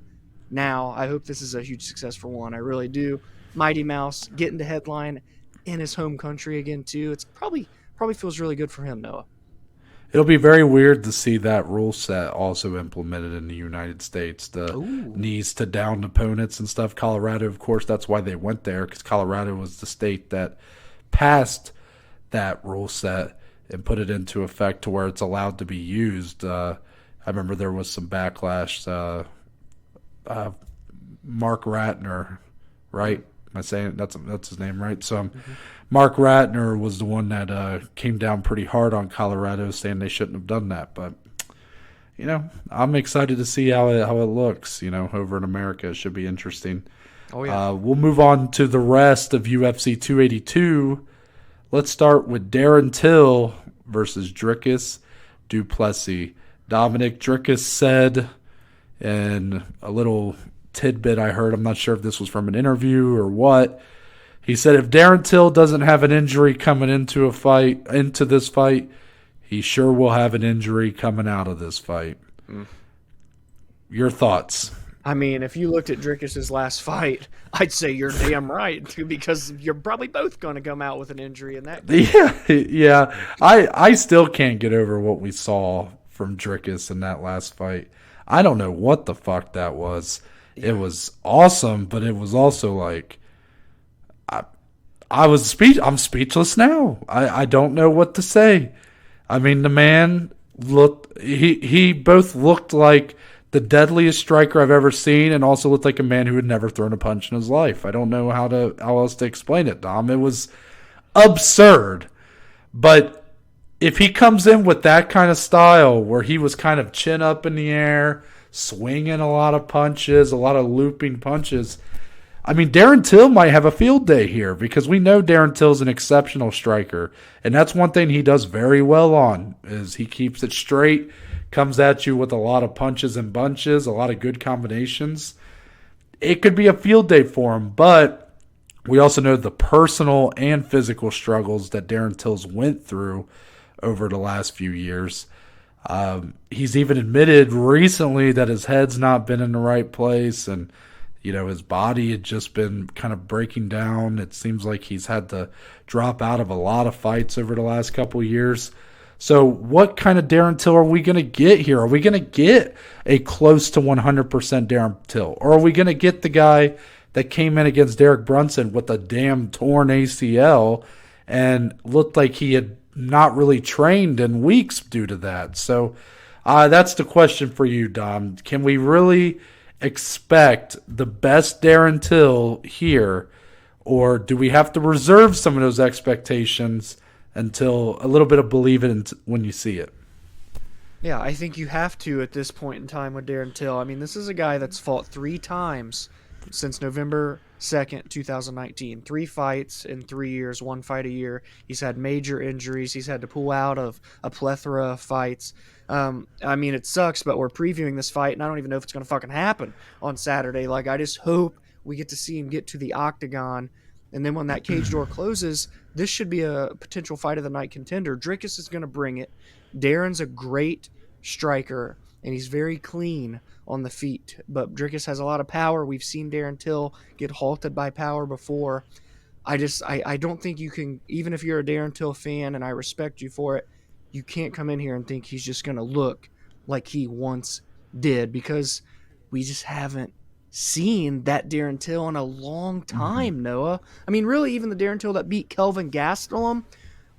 Now, I hope this is a huge success for ONE. I really do. Mighty Mouse getting to headline in his home country again, too. It's probably feels really good for him, Noah. It'll be very weird to see that rule set also implemented in the United States. The knees to down opponents and stuff. Colorado, of course, that's why they went there, because Colorado was the state that passed that rule set and put it into effect to where it's allowed to be used. I remember there was some backlash. Mark Ratner, right? Am I saying that's his name, right? So Mark Ratner was the one that came down pretty hard on Colorado, saying they shouldn't have done that. But I'm excited to see how it looks. Over in America, it should be interesting. Oh yeah. We'll move on to the rest of UFC 282. Let's start with Darren Till versus Dricus du Plessis. Dominic Dricus said in a little tidbit I heard, I'm not sure if this was from an interview or what. He said if Darren Till doesn't have an injury coming into this fight, he sure will have an injury coming out of this fight. Your thoughts? I mean, if you looked at Dricus's last fight, I'd say you're damn right, because you're probably both going to come out with an injury in that game. Yeah. I still can't get over what we saw from Dricus in that last fight. I don't know what the fuck that was. Yeah. It was awesome, but it was also like I'm speechless now. I don't know what to say. I mean, the man looked he both looked like the deadliest striker I've ever seen and also looked like a man who had never thrown a punch in his life. I don't know how else to explain it, Dom. It was absurd. But if he comes in with that kind of style where he was kind of chin up in the air, swinging a lot of punches, a lot of looping punches, I mean, Darren Till might have a field day here because we know Darren Till's an exceptional striker. And that's one thing he does very well on is he keeps it straight, comes at you with a lot of punches and bunches, a lot of good combinations. it could be a field day for him, but we also know the personal and physical struggles that Darren Till's went through over the last few years. He's even admitted recently that his head's not been in the right place, and his body had just been kind of breaking down. It seems like he's had to drop out of a lot of fights over the last couple of years. So what kind of Darren Till are we going to get here? Are we going to get a close to 100% Darren Till? Or are we going to get the guy that came in against Derek Brunson with a damn torn ACL and looked like he had not really trained in weeks due to that? So that's the question for you, Dom. Can we really expect the best Darren Till here, or do we have to reserve some of those expectations until a little bit of believe it when you see it? Yeah, I think you have to at this point in time with Darren Till. I mean, this is a guy that's fought 3 times since November 2nd, 2019. 3 fights in 3 years, 1 fight a year. He's had major injuries. He's had to pull out of a plethora of fights. I mean, it sucks, but we're previewing this fight, and I don't even know if it's going to fucking happen on Saturday. Like, I just hope we get to see him get to the octagon, and then when that cage door closes, this should be a potential fight of the night contender. Dricus is going to bring it. Darren's a great striker, and he's very clean on the feet. But Dricus has a lot of power. We've seen Darren Till get halted by power before. I don't think you can, even if you're a Darren Till fan, and I respect you for it, you can't come in here and think he's just going to look like he once did, because we just haven't seen that Darren Till in a long time, Noah. I mean, really, even the Darren Till that beat Kelvin Gastelum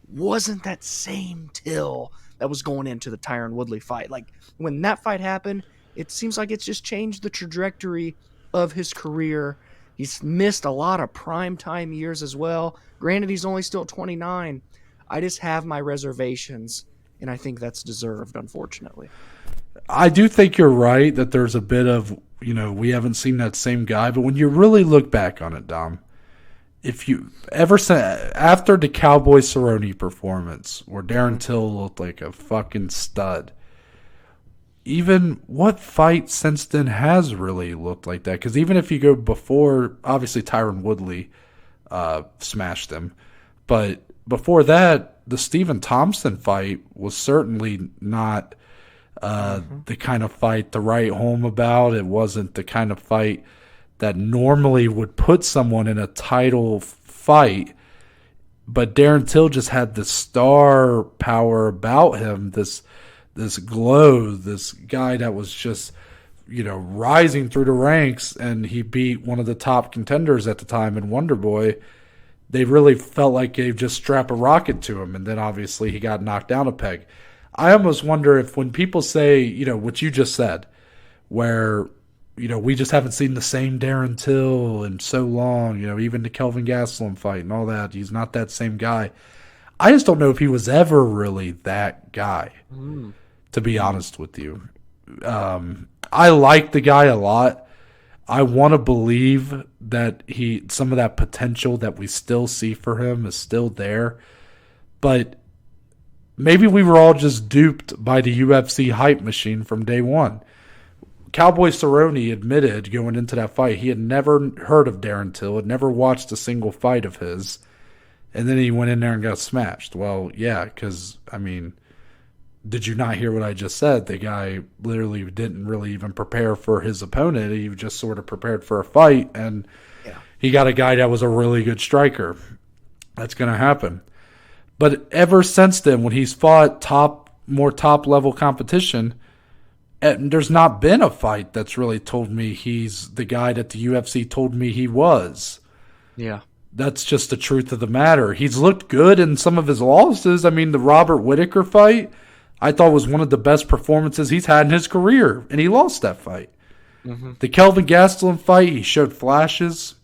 wasn't that same Till that was going into the Tyron Woodley fight. Like, when that fight happened, it seems like it's just changed the trajectory of his career. He's missed a lot of primetime years as well. Granted, he's only still 29. I just have my reservations, and I think that's deserved, unfortunately. I do think you're right that there's a bit of, we haven't seen that same guy. But when you really look back on it, Dom, if you ever after the Cowboy Cerrone performance where Darren Till looked like a fucking stud, even what fight since then has really looked like that? Because even if you go before, obviously Tyron Woodley smashed him, but before that, the Stephen Thompson fight was certainly not the kind of fight to write home about. It wasn't the kind of fight that normally would put someone in a title fight. But Darren Till just had this star power about him, this glow, this guy that was just, rising through the ranks, and he beat one of the top contenders at the time in Wonderboy. They really felt like they just strap a rocket to him, and then obviously he got knocked down a peg. I almost wonder if when people say, what you just said, where, we just haven't seen the same Darren Till in so long, even the Kelvin Gastelum fight and all that, he's not that same guy. I just don't know if he was ever really that guy, to be honest with you. I like the guy a lot. I want to believe that some of that potential that we still see for him is still there. But maybe we were all just duped by the UFC hype machine from day one. Cowboy Cerrone admitted going into that fight he had never heard of Darren Till, had never watched a single fight of his, and then he went in there and got smashed. Well, yeah, because, did you not hear what I just said? The guy literally didn't really even prepare for his opponent. He just sort of prepared for a fight, and he got a guy that was a really good striker. That's going to happen. But ever since then, when he's fought more top-level competition, and there's not been a fight that's really told me he's the guy that the UFC told me he was. Yeah. That's just the truth of the matter. He's looked good in some of his losses. I mean, the Robert Whittaker fight, I thought was one of the best performances he's had in his career, and he lost that fight. The Kelvin Gastelum fight, he showed flashes.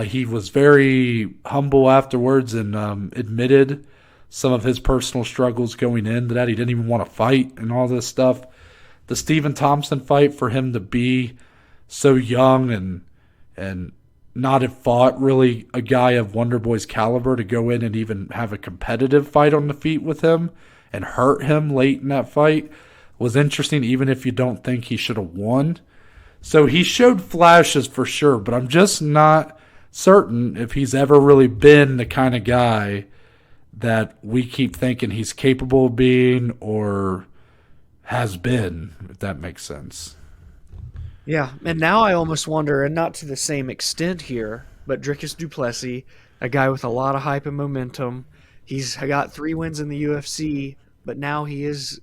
He was very humble afterwards and admitted some of his personal struggles going into that. He didn't even want to fight and all this stuff. The Stephen Thompson fight, for him to be so young and not have fought really a guy of Wonderboy's caliber, to go in and even have a competitive fight on the feet with him and hurt him late in that fight, was interesting, even if you don't think he should have won. So he showed flashes for sure, but I'm just not certain if he's ever really been the kind of guy that we keep thinking he's capable of being or has been, if that makes sense. Yeah, and now I almost wonder, and not to the same extent here, but Dricus du Plessis, a guy with a lot of hype and momentum. He's got 3 wins in the UFC, but now he is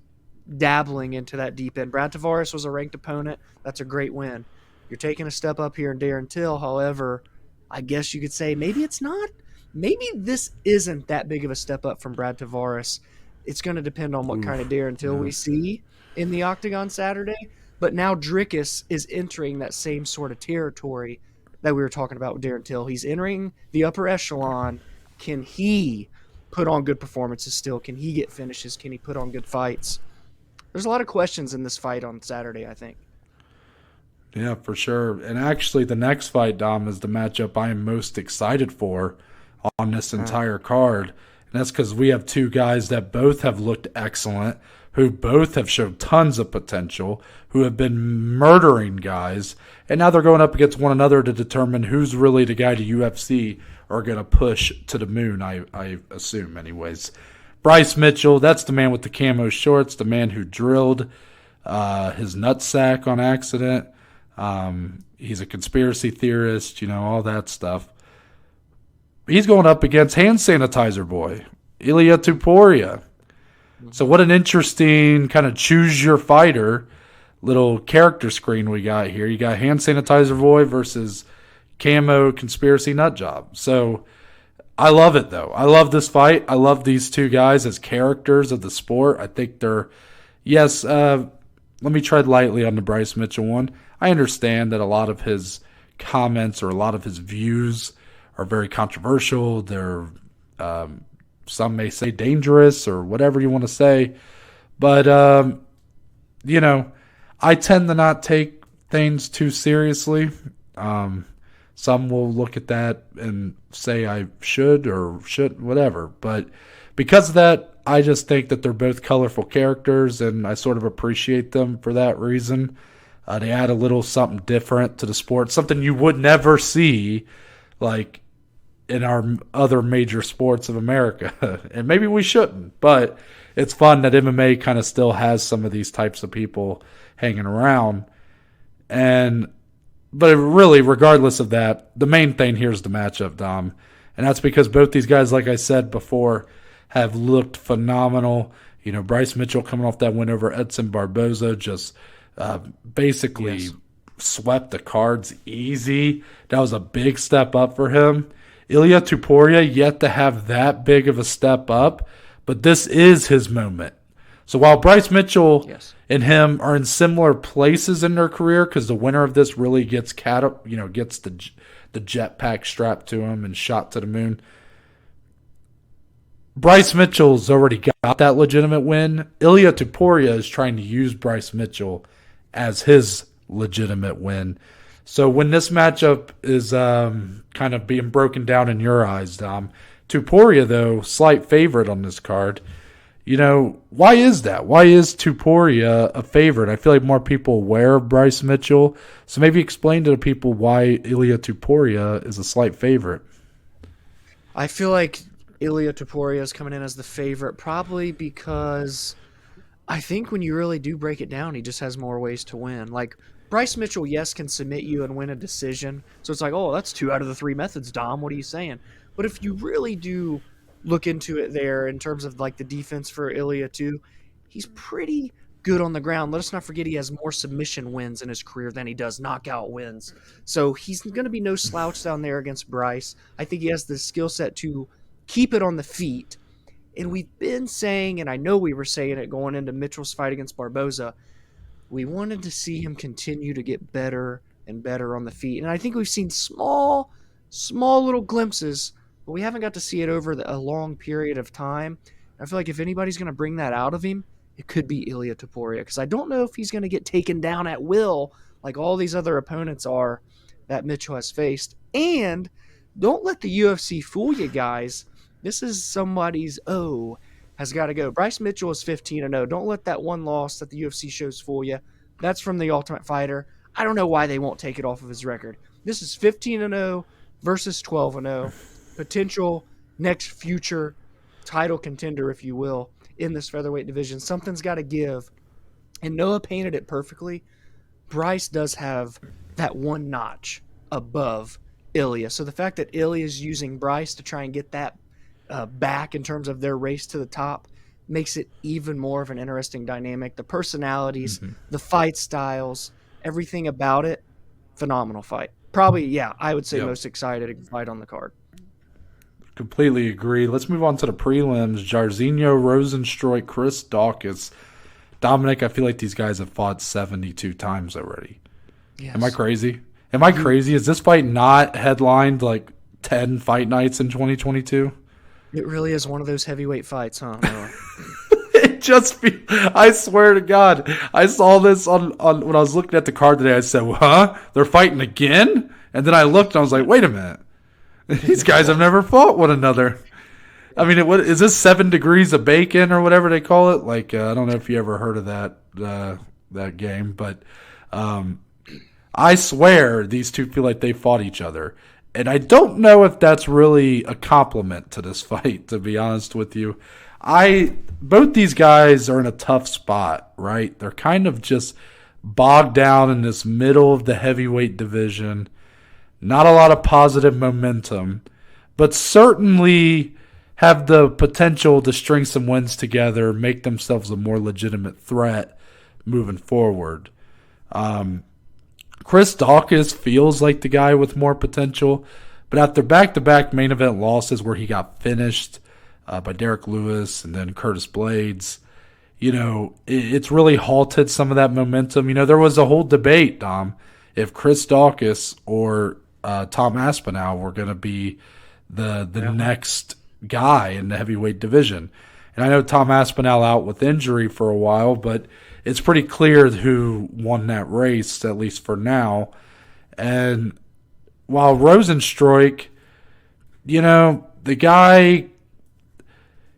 dabbling into that deep end. Brad Tavares was a ranked opponent. That's a great win. You're taking a step up here in Darren Till. However, I guess you could say maybe it's not. Maybe this isn't that big of a step up from Brad Tavares. It's going to depend on what kind of Darren Till we see in the Octagon Saturday. But now Dricus is entering that same sort of territory that we were talking about with Darren Till. He's entering the upper echelon. Can he put on good performances still? Can he get finishes? Can he put on good fights? There's a lot of questions in this fight on Saturday, I think. Yeah, for sure. And actually, the next fight, Dom, is the matchup I am most excited for on this entire card. And that's because we have 2 guys that both have looked excellent, who both have showed tons of potential, who have been murdering guys, and now they're going up against one another to determine who's really the guy the UFC are going to push to the moon, I assume anyways. Bryce Mitchell, that's the man with the camo shorts, the man who drilled his nutsack on accident. He's a conspiracy theorist, all that stuff. He's going up against hand sanitizer boy, Ilia Topuria. So what an interesting kind of choose your fighter little character screen we got here. You got hand sanitizer boy versus camo conspiracy nut job. So I love it though. I love this fight. I love these 2 guys as characters of the sport. I think they're, yes, let me tread lightly on the Bryce Mitchell one. I understand that a lot of his comments or a lot of his views are very controversial. They're, some may say dangerous or whatever you want to say. But, I tend to not take things too seriously. Some will look at that and say I should or should, whatever. But because of that, I just think that they're both colorful characters, and I sort of appreciate them for that reason. They add a little something different to the sport, something you would never see, like, in our other major sports of America. And maybe we shouldn't, but it's fun that MMA kind of still has some of these types of people hanging around. But really, regardless of that, the main thing here is the matchup, Dom. And that's because both these guys, like I said before, have looked phenomenal. Bryce Mitchell coming off that win over Edson Barboza, just basically swept the cards easy. That was a big step up for him. Ilia Topuria yet to have that big of a step up, but this is his moment. So while Bryce Mitchell and him are in similar places in their career, because the winner of this really gets gets the jetpack strapped to him and shot to the moon, Bryce Mitchell's already got that legitimate win. Ilia Topuria is trying to use Bryce Mitchell as his legitimate win. So when this matchup is kind of being broken down in your eyes, Dom, Topuria, though, slight favorite on this card. Why is that? Why is Topuria a favorite? I feel like more people are aware of Bryce Mitchell. So maybe explain to the people why Ilia Topuria is a slight favorite. I feel like Ilia Topuria is coming in as the favorite probably because I think when you really do break it down, he just has more ways to win. Like, Bryce Mitchell, yes, can submit you and win a decision. So it's like, oh, that's 2 out of the 3 methods, Dom. What are you saying? But if you really do look into it there in terms of like the defense for Ilia too, he's pretty good on the ground. Let us not forget he has more submission wins in his career than he does knockout wins. So he's going to be no slouch down there against Bryce. I think he has the skill set to keep it on the feet. And we've been saying, and I know we were saying it going into Mitchell's fight against Barboza, we wanted to see him continue to get better and better on the feet. And I think we've seen small little glimpses, but we haven't got to see it over a long period of time. I feel like if anybody's going to bring that out of him, it could be Ilia Topuria, because I don't know if he's going to get taken down at will like all these other opponents are that Mitchell has faced. And don't let the UFC fool you guys. This is somebody's has got to go. Bryce Mitchell is 15-0. Don't let that one loss that the UFC shows fool you. That's from the Ultimate Fighter. I don't know why they won't take it off of his record. This is 15-0 versus 12-0. Potential next future title contender, if you will, in this featherweight division. Something's got to give. And Noah painted it perfectly. Bryce does have that one notch above Ilya. So the fact that Ilya is using Bryce to try and get that back in terms of their race to the top makes it even more of an interesting dynamic. The personalities, the fight styles, everything about it, phenomenal fight. Probably, yeah, I would say most excited fight on the card. Completely agree. Let's move on to the prelims. Jairzinho Rozenstruik, Chris Daukaus. Dominic, I feel like these guys have fought 72 times already. Yes. Am I crazy? Am I crazy? Is this fight not headlined like 10 fight nights in 2022? It really is one of those heavyweight fights, huh? Noah? I swear to God, I saw this on when I was looking at the card today. I said, huh? They're fighting again? And then I looked and I was like, wait a minute. These guys have never fought one another. I mean, is this 7 degrees of bacon or whatever they call it? Like, I don't know if you ever heard of that game, but I swear these two feel like they fought each other. And I don't know if that's really a compliment to this fight, to be honest with you. Both these guys are in a tough spot, right? They're kind of just bogged down in this middle of the heavyweight division. Not a lot of positive momentum, but certainly have the potential to string some wins together, make themselves a more legitimate threat moving forward. Chris Daukaus feels like the guy with more potential, but after back-to-back main event losses where he got finished by Derek Lewis and then Curtis Blades, it's really halted some of that momentum. There was a whole debate, Dom, if Chris Daukaus or Tom Aspinall were going to be the next guy in the heavyweight division. And I know Tom Aspinall out with injury for a while, but it's pretty clear who won that race, at least for now. And while Rozenstruik, the guy,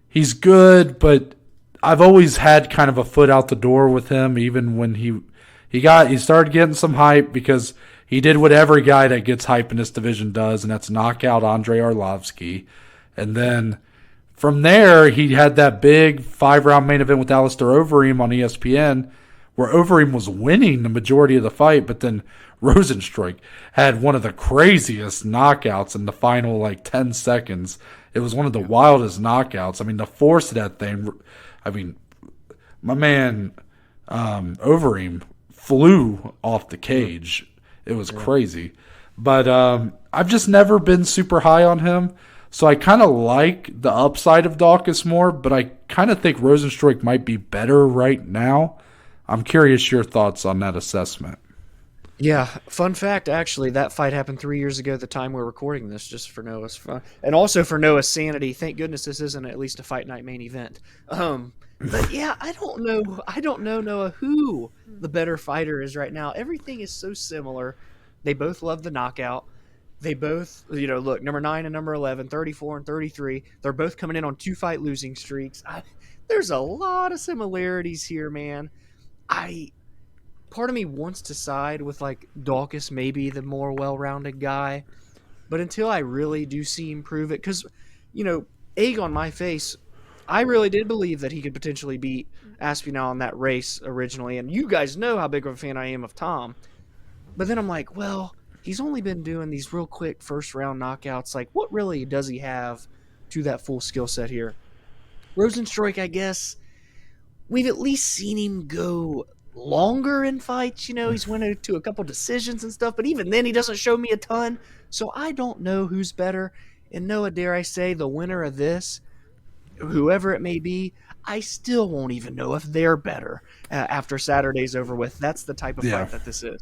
he's good, but I've always had kind of a foot out the door with him, even when he started getting some hype because he did what every guy that gets hype in this division does, and that's knock out Andrei Arlovski. And then from there, he had that big 5-round main event with Alistair Overeem on ESPN, where Overeem was winning the majority of the fight, but then Rozenstruik had one of the craziest knockouts in the final 10 seconds. It was one of the wildest knockouts. I mean, the force of that thing. I mean, my man Overeem flew off the cage. It was crazy. But I've just never been super high on him. So I kind of like the upside of Daukaus more, but I kind of think Rozenstruik might be better right now. I'm curious your thoughts on that assessment. Yeah, fun fact, actually, that fight happened 3 years ago, the time we're recording this, just for Noah's fun. And also for Noah's sanity. Thank goodness this isn't at least a fight night main event. But yeah, I don't know, Noah, who the better fighter is right now. Everything is so similar. They both love the knockout. They both, look, number 9 and number 11, 34 and 33. They're both coming in on 2-fight losing streaks. There's a lot of similarities here, man. Part of me wants to side with Daukaus, maybe the more well-rounded guy, but until I really do see him prove it, because egg on my face, I really did believe that he could potentially beat Aspinall in that race originally, and you guys know how big of a fan I am of Tom. But then I'm like, well, he's only been doing these real quick first-round knockouts. What really does he have to that full skill set here? Rozenstruik, I guess, we've at least seen him go longer in fights. He's went to a couple decisions and stuff, but even then he doesn't show me a ton. So I don't know who's better. And Noah, dare I say, the winner of this, whoever it may be, I still won't even know if they're better after Saturday's over with. That's the type of fight that this is.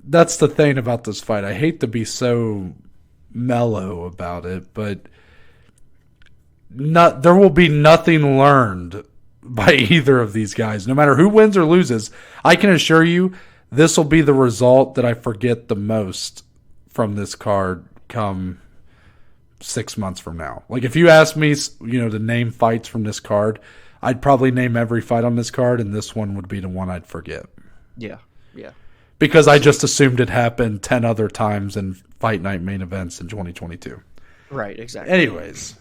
That's the thing about this fight. I hate to be so mellow about it, but there will be nothing learned by either of these guys. No matter who wins or loses, I can assure you this will be the result that I forget the most from this card come 6 months from now. If you ask me, to name fights from this card, I'd probably name every fight on this card, and this one would be the one I'd forget. Yeah, yeah. Because I just assumed it happened 10 other times in Fight Night main events in 2022. Right, exactly. Anyways,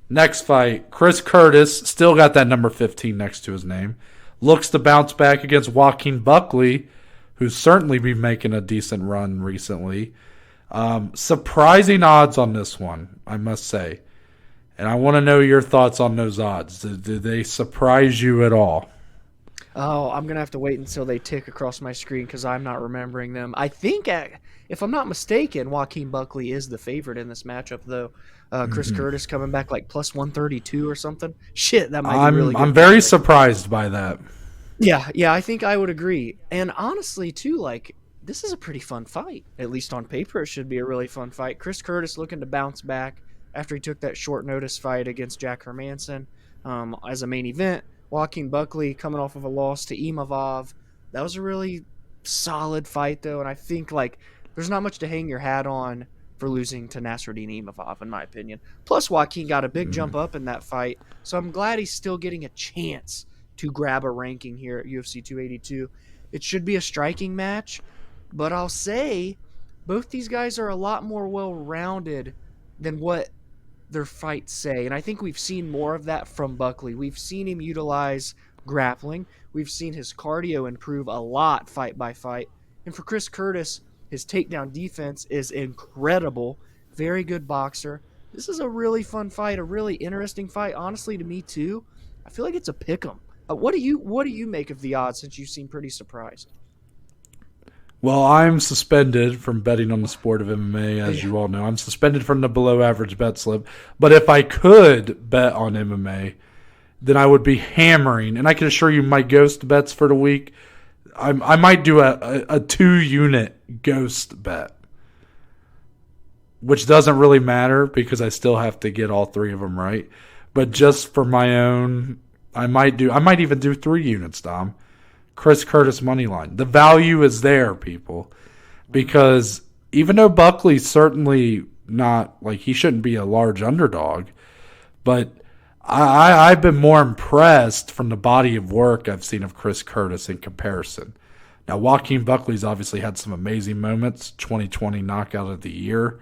next fight, Chris Curtis, still got that number 15 next to his name, looks to bounce back against Joaquin Buckley, who's certainly been making a decent run recently. Surprising odds on this one, I must say. And I want to know your thoughts on those odds. Did they surprise you at all? Oh, I'm going to have to wait until they tick across my screen because I'm not remembering them. I think, if I'm not mistaken, Joaquin Buckley is the favorite in this matchup, though. Chris Curtis coming back like plus 132 or something. Shit, that might be really good. I'm very surprised by that. Yeah, I think I would agree. And honestly, too, like, this is a pretty fun fight. At least on paper, it should be a really fun fight. Chris Curtis looking to bounce back after he took that short notice fight against Jack Hermanson as a main event. Joaquin Buckley coming off of a loss to Imavov. That was a really solid fight, though, and I think, like, there's not much to hang your hat on for losing to Nasruddin Imavov, in my opinion. Plus, Joaquin got a big jump up in that fight, so I'm glad he's still getting a chance to grab a ranking here at UFC 282. It should be a striking match, but I'll say both these guys are a lot more well-rounded than what their fights say, and I think we've seen more of that from Buckley. We've seen him utilize grappling. We've seen his cardio improve a lot fight by fight. And for Chris Curtis, his takedown defense is incredible. Very good boxer. This is a really fun fight, a really interesting fight. Honestly, to me too, I feel like it's a pick'em. What do you make of the odds, since you seem pretty surprised? Well, I'm suspended from betting on the sport of MMA, as you all know. I'm suspended from the below average bet slip. But if I could bet on MMA, then I would be hammering. And I can assure you my ghost bets for the week, I might do a 2-unit ghost bet, which doesn't really matter because I still have to get all 3 of them right. But just for my own, I might even do 3 units, Dom. Chris Curtis money line. The value is there, people, because even though Buckley's certainly not, like, he shouldn't be a large underdog, but I've been more impressed from the body of work I've seen of Chris Curtis in comparison. Now, Joaquin Buckley's obviously had some amazing moments, 2020 knockout of the year,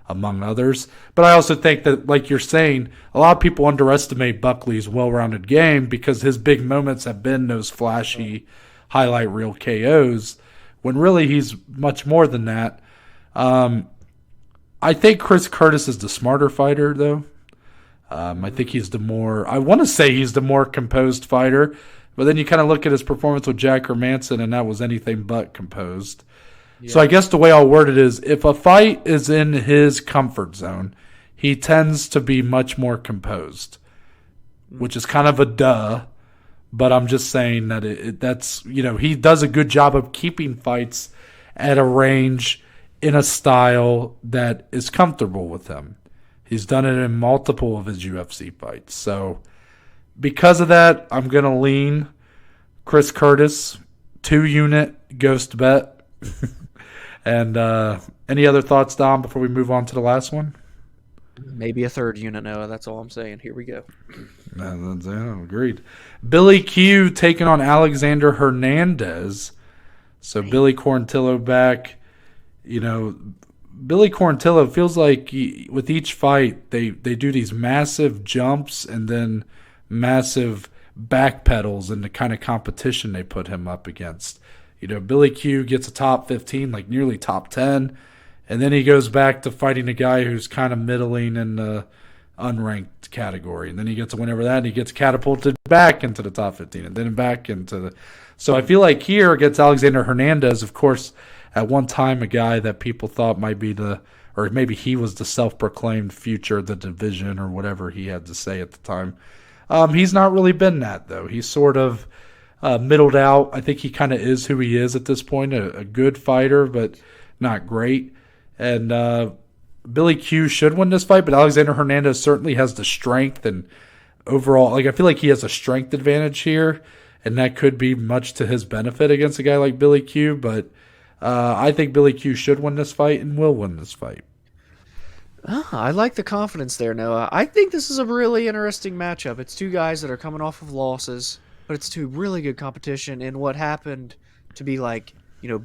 among others. But I also think that, like you're saying, a lot of people underestimate Buckley's well-rounded game because his big moments have been those flashy highlight reel KOs, when really he's much more than that. I think Chris Curtis is the smarter fighter, though. I think he's I want to say he's the more composed fighter, but then you kind of look at his performance with Jack Hermanson, and that was anything but composed. Yeah. So I guess the way I'll word it is, if a fight is in his comfort zone, he tends to be much more composed, which is kind of a duh, but I'm just saying that that's, he does a good job of keeping fights at a range in a style that is comfortable with him. He's done it in multiple of his UFC fights. So because of that, I'm going to lean Chris Curtis, 2-unit ghost bet. And any other thoughts, Dom, before we move on to the last one? Maybe a 3rd unit, Noah. That's all I'm saying. Here we go. Agreed. Billy Q taking on Alexander Hernandez. So Billy Quarantillo back. Billy Quarantillo feels like with each fight they do these massive jumps and then massive backpedals in the kind of competition they put him up against. Billy Q gets a top 15, like nearly top 10, and then he goes back to fighting a guy who's kind of middling in the unranked category, and then he gets a win over that, and he gets catapulted back into the top 15, and then back into the... So I feel like here against Alexander Hernandez, of course, at one time a guy that people thought might be or maybe he was the self-proclaimed future of the division or whatever he had to say at the time. He's not really been that, though. He's sort of middled out. I think he kind of is who he is at this point, a good fighter, but not great. And Billy Q should win this fight, but Alexander Hernandez certainly has the strength and overall, I feel like he has a strength advantage here, and that could be much to his benefit against a guy like Billy Q, but I think Billy Q should win this fight and will win this fight. I like the confidence there, Noah. I think this is a really interesting matchup. It's two guys that are coming off of losses, but it's two really good competition in what happened to be like,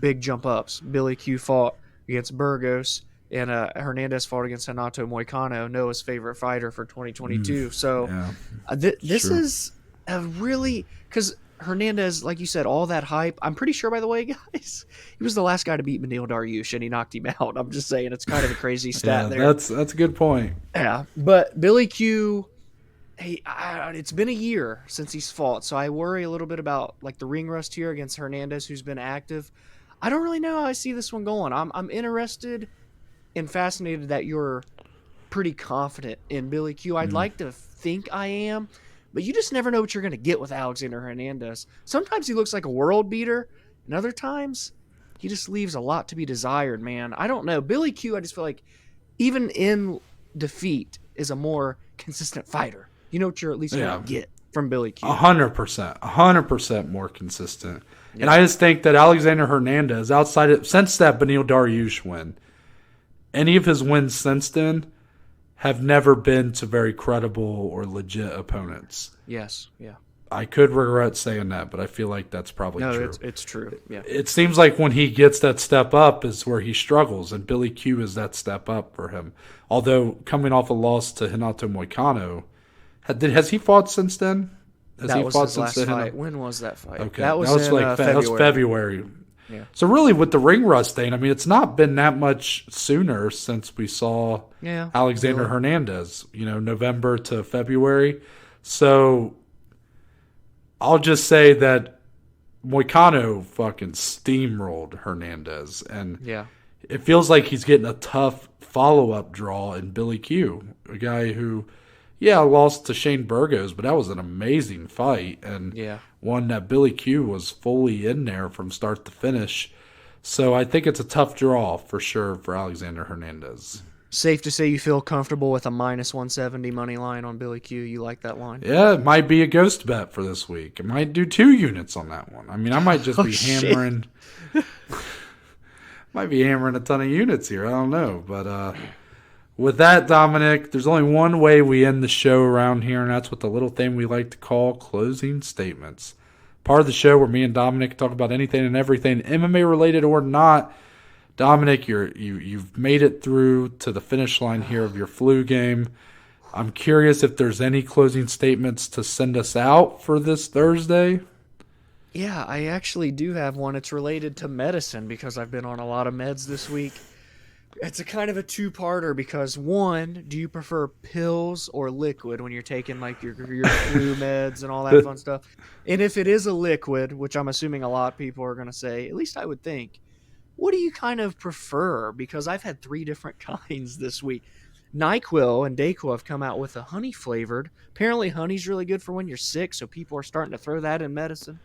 big jump ups. Billy Q fought against Burgos, and Hernandez fought against Renato Moicano, Noah's favorite fighter for 2022. So Yeah, this sure. is a really, because Hernandez, like you said, all that hype. I'm pretty sure, by the way, guys, he was the last guy to beat Beneil Dariush, and he knocked him out. I'm just saying, it's kind of a crazy stat Yeah, there. that's a good point. Yeah, but Billy Q, it's been a year since he's fought, so I worry a little bit about like the ring rust here against Hernandez, who's been active. I don't really know how I see this one going. I'm interested and fascinated that you're pretty confident in Billy Q. I'd like to think I am, but you just never know what you're going to get with Alexander Hernandez. Sometimes he looks like a world beater, and other times he just leaves a lot to be desired, man. I don't know. Billy Q, I just feel like even in defeat is a more consistent fighter. You know what you're at least going to get from Billy Q. 100% more consistent. Yeah. And I just think that Alexander Hernandez, since that Beneil Dariush win, any of his wins since then have never been to very credible or legit opponents. Yes, yeah. I could regret saying that, but I feel like that's probably true. No, it's true. Yeah. It seems like when he gets that step up is where he struggles, and Billy Q is that step up for him. Although coming off a loss to Renato Moicano, has he fought since then? That was his last fight. When was that fight? Okay, that was February. Yeah. So really, with the ring rust thing, I mean, it's not been that much sooner since we saw Alexander Hernandez. November to February. So I'll just say that Moicano fucking steamrolled Hernandez, and it feels like he's getting a tough follow-up draw in Billy Q, a guy who, lost to Shane Burgos, but that was an amazing fight, and one that Billy Q was fully in there from start to finish. So I think it's a tough draw for sure for Alexander Hernandez. Safe to say you feel comfortable with a minus 170 money line on Billy Q. You like that line? Yeah, it might be a ghost bet for this week. I might do 2 units on that one. I mean, I might just be hammering. Might be hammering a ton of units here. I don't know, but with that, Dominic, there's only one way we end the show around here, and that's with the little thing we like to call closing statements. Part of the show where me and Dominic talk about anything and everything, MMA related or not. Dominic, you've made it through to the finish line here of your flu game. I'm curious if there's any closing statements to send us out for this Thursday. Yeah, I actually do have one. It's related to medicine because I've been on a lot of meds this week. It's a kind of a two-parter because, one, do you prefer pills or liquid when you're taking like your flu meds and all that fun stuff? And if it is a liquid, which I'm assuming a lot of people are going to say, at least I would think, what do you kind of prefer? Because I've had 3 different kinds this week. NyQuil and Dayquil have come out with a honey-flavored. Apparently honey's really good for when you're sick, so people are starting to throw that in medicine.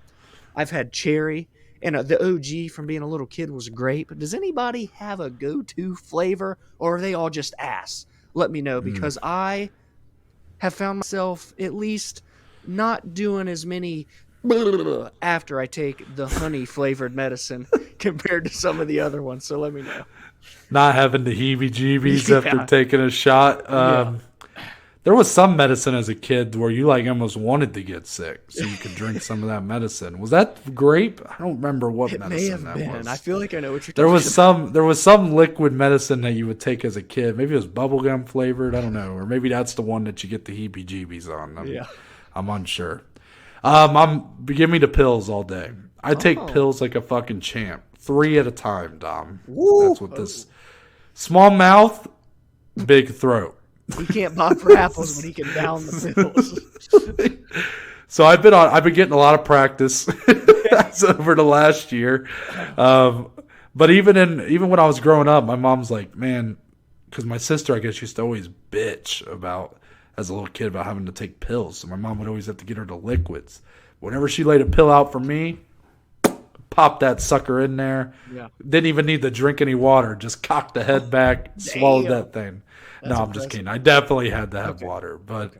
I've had cherry. And the OG from being a little kid was grape. Does anybody have a go-to flavor, or are they all just ass? Let me know, because I have found myself at least not doing as many after I take the honey-flavored medicine compared to some of the other ones. So let me know. Not having the heebie-jeebies after taking a shot. There was some medicine as a kid where you like almost wanted to get sick so you could drink some of that medicine. Was that grape? I don't remember what medicine that was. I feel like I know what you're talking about. There was some liquid medicine that you would take as a kid. Maybe it was bubblegum flavored. I don't know. Or maybe that's the one that you get the heebie-jeebies on. I'm unsure. Give me the pills all day. I take pills like a fucking champ. 3 at a time, Dom. Woo. That's what this... Small mouth, big throat. He can't pop for apples, but he can down the pills. So I've been getting a lot of practice over the last year. But even when I was growing up, my mom's like, man, because my sister, I guess, used to always bitch about, as a little kid, about having to take pills. So my mom would always have to get her the liquids. Whenever she laid a pill out for me, pop that sucker in there. Yeah. Didn't even need to drink any water. Just cocked the head back, swallowed that thing. That's impressive. Just kidding. I definitely had to have water, but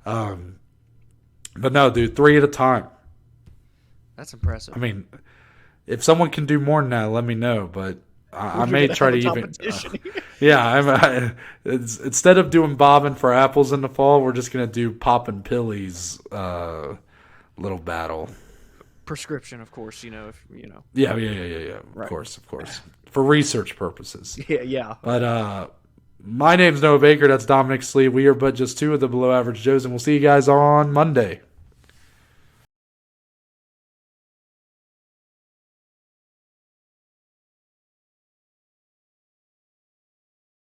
no, dude, 3 at a time. That's impressive. I mean, if someone can do more than that, let me know. But I We're may gonna try have to a even. competition. Instead of doing bobbing for apples in the fall, we're just gonna do popping pillies little battle. Prescription, of course. If Yeah. Right. Of course, for research purposes. Yeah. But my name's Noah Baker. That's Dominic Slee. We are but just two of the below average Joes, and we'll see you guys on Monday.